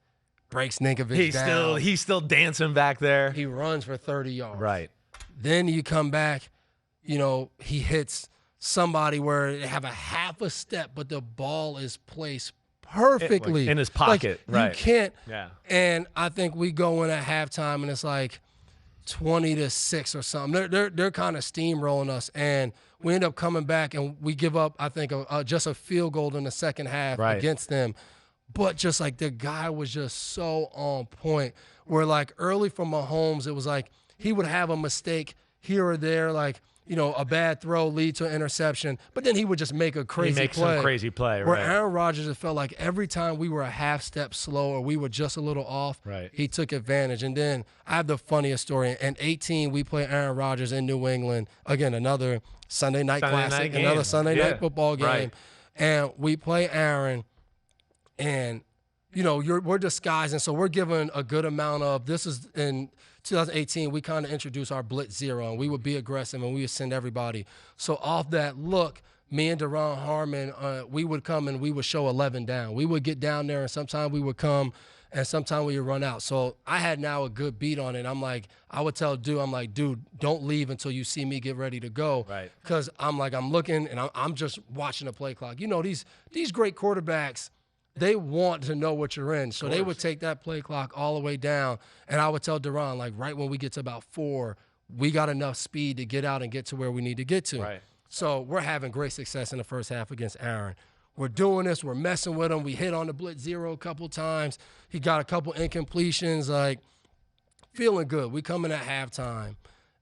breaks Ninkovich down. He's still dancing back there. He runs for 30 yards. Right. Then you come back, you know, he hits somebody where they have a half a step, but the ball is placed perfectly in his pocket. Like, you can't. Yeah. And I think we go in at halftime, and it's like 20-6 or something. They're kind of steamrolling us, and we end up coming back, and we give up, I think, just a field goal in the second half against them. But just like the guy was just so on point, where like early from Mahomes, it was like he would have a mistake here or there, like, you know, a bad throw lead to an interception, but then he would just make a crazy play. He makes some crazy play, Where Aaron Rodgers, it felt like every time we were a half step slow or we were just a little off, he took advantage. And then I have the funniest story. In 18, we play Aaron Rodgers in New England. Again, another Sunday night classic, another Sunday night football game. Right. And we play Aaron, and, you know, we're disguising, so we're given a good amount of, this is in 2018, we kind of introduced our blitz zero, and we would be aggressive, and we would send everybody. So off that look, me and Deron Harmon, we would come and we would show 11 down. We would get down there, and sometimes we would come, and sometimes we would run out. So I had now a good beat on it. I'm like, I would tell dude, I'm like, dude, don't leave until you see me get ready to go. Right. Because I'm like, I'm looking, and I'm just watching the play clock. You know, these great quarterbacks, they want to know what you're in. So they would take that play clock all the way down. And I would tell Deron, like, right when we get to about 4, we got enough speed to get out and get to where we need to get to. Right. So we're having great success in the first half against Aaron. We're doing this. We're messing with him. We hit on the blitz zero a couple times. He got a couple incompletions, like, feeling good. We come in at halftime.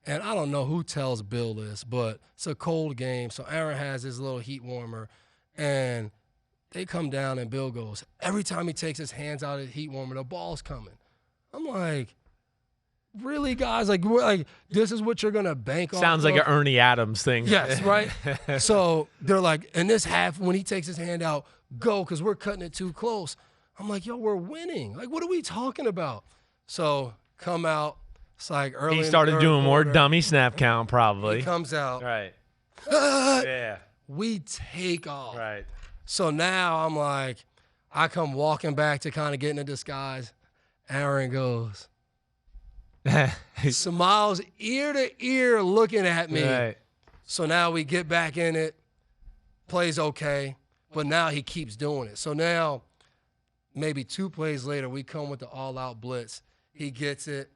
And I don't know who tells Bill this, but it's a cold game. So Aaron has his little heat warmer. And they come down, and Bill goes, every time he takes his hands out of the heat warmer, the ball's coming. I'm like, really, guys? Like, this is what you're going to bank on? Sounds like an Ernie Adams thing. Yes, right? So they're like, in this half, when he takes his hand out, go, because we're cutting it too close. I'm like, yo, we're winning. Like, what are we talking about? So come out. It's like early. He started doing more dummy snap count, probably. He comes out. Right. Yeah. We take off. Right. So now I'm like, I come walking back to kind of get in a disguise. Aaron goes, smiles ear to ear looking at me. Right. So now we get back in it, plays okay, but now he keeps doing it. So now maybe 2 plays later, we come with the all-out blitz. He gets it.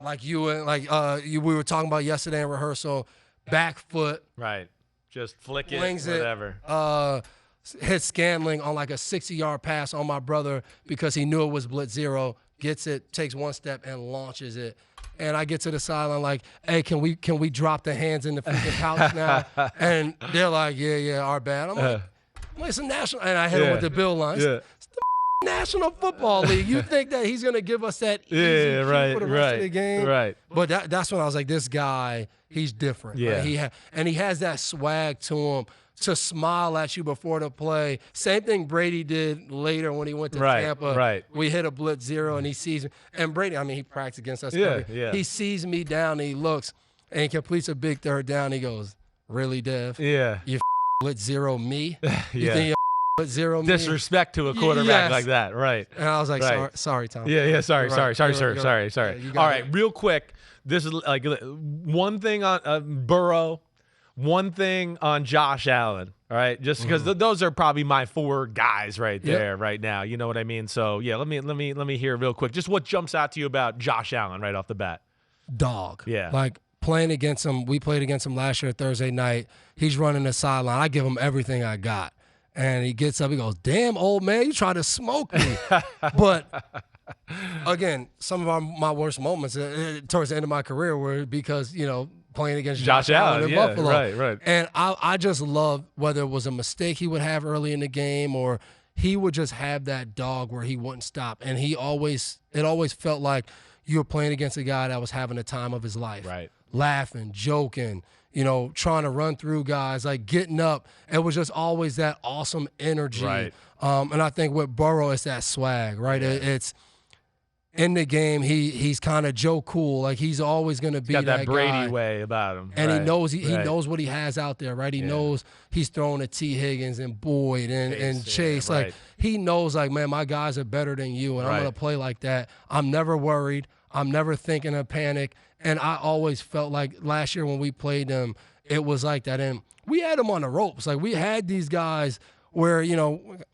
like we were talking about yesterday in rehearsal, back foot. Right. Just flick it, Flings whatever. Hit Scantling on like a 60-yard pass on my brother because he knew it was blitz zero, gets it, takes one step, and launches it. And I get to the sideline like, hey, can we drop the hands in the freaking pouch now? And they're like, yeah, our bad. I'm like, it's a national. And I hit him with the bill line. Yeah. It's the National Football League. You think that he's going to give us that easy for the rest of the game? Right. But that's when I was like, this guy, he's different. Yeah. Right? And he has that swag to him to smile at you before the play. Same thing Brady did later when he went to Tampa. Right. We hit a blitz zero, and he sees me. And Brady, I mean, he practiced against us. Yeah. He sees me down, and he looks, and he completes a big third down. He goes, really, Dev? Yeah. You blitz zero me? You Yeah. think you blitz zero me? Disrespect to a quarterback like that. Right. And I was like, Right. sorry, Tom. Yeah. Sorry, You're right. sir. You're Sorry. right. Yeah, you got All right, it. real quick. This is like one thing on Burrow, one thing on Josh Allen. All right, just because those are probably my four guys right there right now. You know what I mean? So yeah, let me hear real quick. Just what jumps out to you about Josh Allen right off the bat? Dog. Yeah. Like playing against him, we played against him last year Thursday night. He's running the sideline. I give him everything I got. And he gets up, he goes, damn, old man, you try to smoke me. But again, some of my worst moments towards the end of my career were because, playing against Josh Allen in Buffalo. Right. And I just love whether it was a mistake he would have early in the game or he would just have that dog where he wouldn't stop. And it always felt like you were playing against a guy that was having the time of his life. Right. Laughing, joking, trying to run through guys, like getting up. It was just always that awesome energy. Right. And I think with Burrow, it's that swag, right? Yeah. It's in the game, he's kind of Joe Cool. Like he's always going to be Got that Brady guy. way about him. And right. he knows he Right. knows what he has out there, right? He knows he's throwing to T. Higgins and Boyd and Chase. Right. Like he knows, like, man, my guys are better than you, and I'm Right. gonna play like that. I'm never worried. I'm never thinking of panic. And I always felt like last year when we played them, it was like that. And we had them on the ropes. Like we had these guys where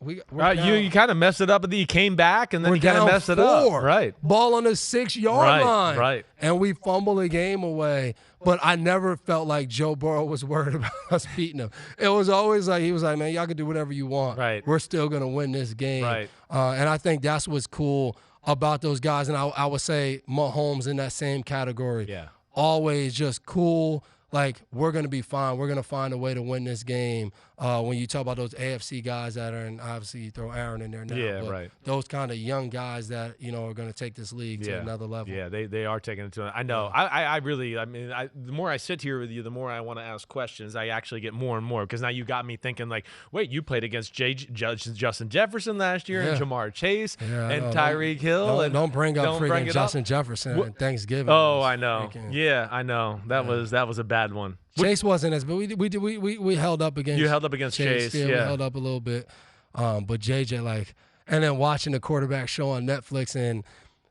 we're Right, down, you kind of messed it up, and then you came back, and then we're you kind of down messed it 4. up. Right. Ball on the 6-yard line. Right. And we fumble the game away. But I never felt like Joe Burrow was worried about us beating him. It was always like, he was like, man, y'all can do whatever you want. Right. We're still going to win this game. Right. And I think that's what's cool about those guys. And I would say Mahomes in that same category. Yeah. Always just cool. Like, we're going to be fine. We're going to find a way to win this game. When you talk about those AFC guys that are in, obviously you throw Aaron in there now. Yeah, but right. those kind of young guys that, are going to take this league to another level. Yeah, they are taking it to. I know. I really. The more I sit here with you, the more I want to ask questions. I actually get more and more because now you got me thinking. Like, wait, you played against Justin Jefferson last year, and Jamar Chase, and Tyreek Hill. Don't bring up freaking Justin Jefferson at Thanksgiving. Oh, I know. Yeah, I know. That was a bad one. Chase wasn't as, but we held up against. You held up against Chase. Yeah, we held up a little bit. But JJ, and then watching the quarterback show on Netflix and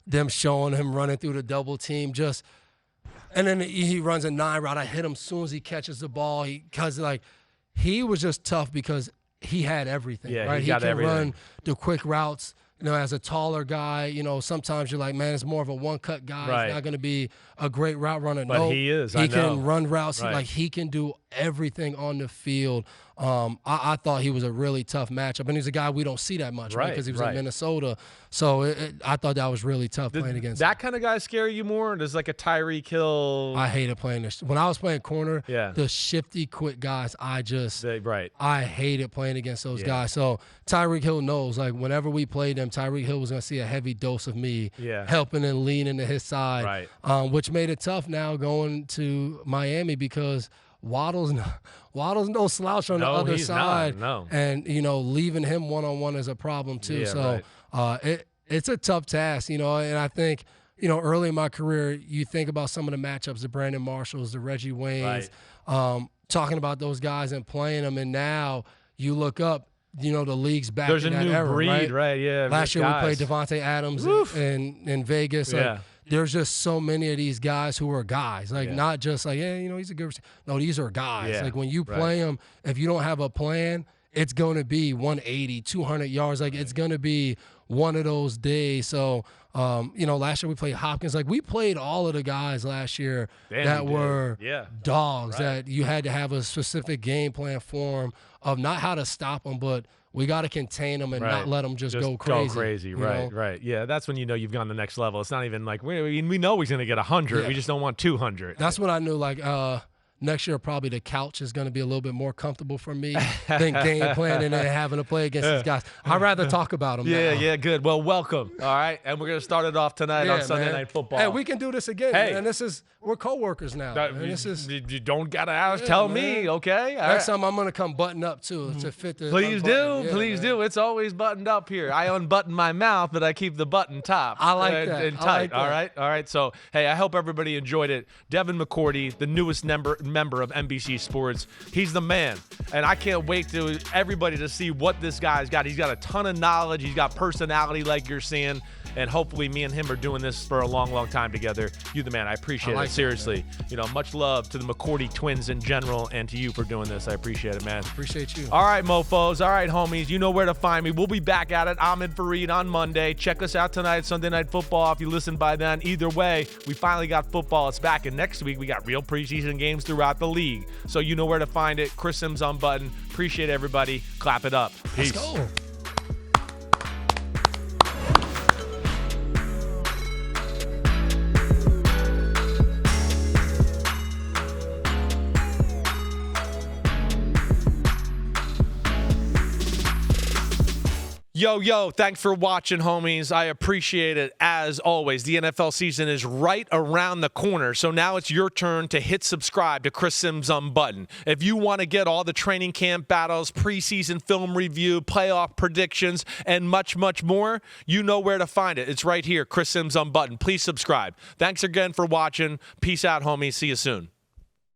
them showing him running through the double team, and then he runs a 9 route. I hit him as soon as he catches the ball. He was just tough because he had everything. Yeah, right. he got can everything. Run the quick routes. As a taller guy, sometimes you're like, man, it's more of a one-cut guy. Right. He's not going to be a great route runner. But no, he is. He I know. can run routes. Right. He can do everything on the field. I thought he was a really tough matchup. And he's a guy we don't see that much, right? Because he was in Minnesota. So I thought that was really tough playing against him. That kind of guy scare you more? Or does like a Tyreek Hill? I hated playing this. When I was playing corner, Yeah. the shifty, quick guys, I hated playing against those guys. So Tyreek Hill knows, whenever we played them, Tyreek Hill was going to see a heavy dose of me helping and leaning to his side, which made it tough now going to Miami because Waddle's no slouch on the other side. No. And, leaving him one-on-one is a problem too. It's a tough task, and I think, early in my career, you think about some of the matchups, the Brandon Marshalls, the Reggie Waynes, talking about those guys and playing them. And now you look up, the league's back There's in a that new era, breed, right? Yeah. Last year guys. we played Devontae Adams in Vegas. There's just so many of these guys who are guys, not just he's a good receiver. No, these are guys. When you play them, if you don't have a plan, it's going to be 180, 200 yards. Like, it's going to be one of those days. So, last year we played Hopkins. Like, we played all of the guys last year that were dogs, that you had to have a specific game plan for them of not how to stop them, but we got to contain them and not let them just go crazy. Go crazy, right. Yeah, that's when you know you've gone to the next level. It's not even like we know he's going to get 100. Yeah. We just don't want 200. That's when I knew, like, next year probably the couch is going to be a little bit more comfortable for me than game planning and having to play against these guys. I'd rather talk about them now. Yeah, good. Well, welcome, all right? And we're going to start it off tonight on Sunday Night Football. Hey, we can do this again, man. We're co-workers now. You don't got to ask. Tell me, okay? Next time I'm going to come button up, too, to fit the Please do. It's always buttoned up here. I unbutton my mouth, but I keep the button top. I like that. And tight, all right? So, hey, I hope everybody enjoyed it. Devin McCourty, the newest member of NBC Sports. He's the man. And I can't wait to everybody to see what this guy's got. He's got a ton of knowledge. He's got personality like you're seeing. And hopefully me and him are doing this for a long, long time together. You the man. I appreciate it. Seriously. Much love to the McCourty twins in general and to you for doing this. I appreciate it, man. Appreciate you. All right, mofos. All right, homies. You know where to find me. We'll be back at it. I'm in Fareed on Monday. Check us out tonight, Sunday Night Football. If you listen by then, either way, we finally got football. It's back. And next week, we got real preseason games throughout the league. So you know where to find it. Chris Sims Unbuttoned. Appreciate everybody. Clap it up. Peace. Let's go. Yo, thanks for watching, homies. I appreciate it as always. The NFL season is right around the corner, so now it's your turn to hit subscribe to Chris Sims Unbuttoned. If you want to get all the training camp battles, preseason film review, playoff predictions, and much, much more, you know where to find it. It's right here, Chris Sims Unbuttoned. Please subscribe. Thanks again for watching. Peace out, homies. See you soon.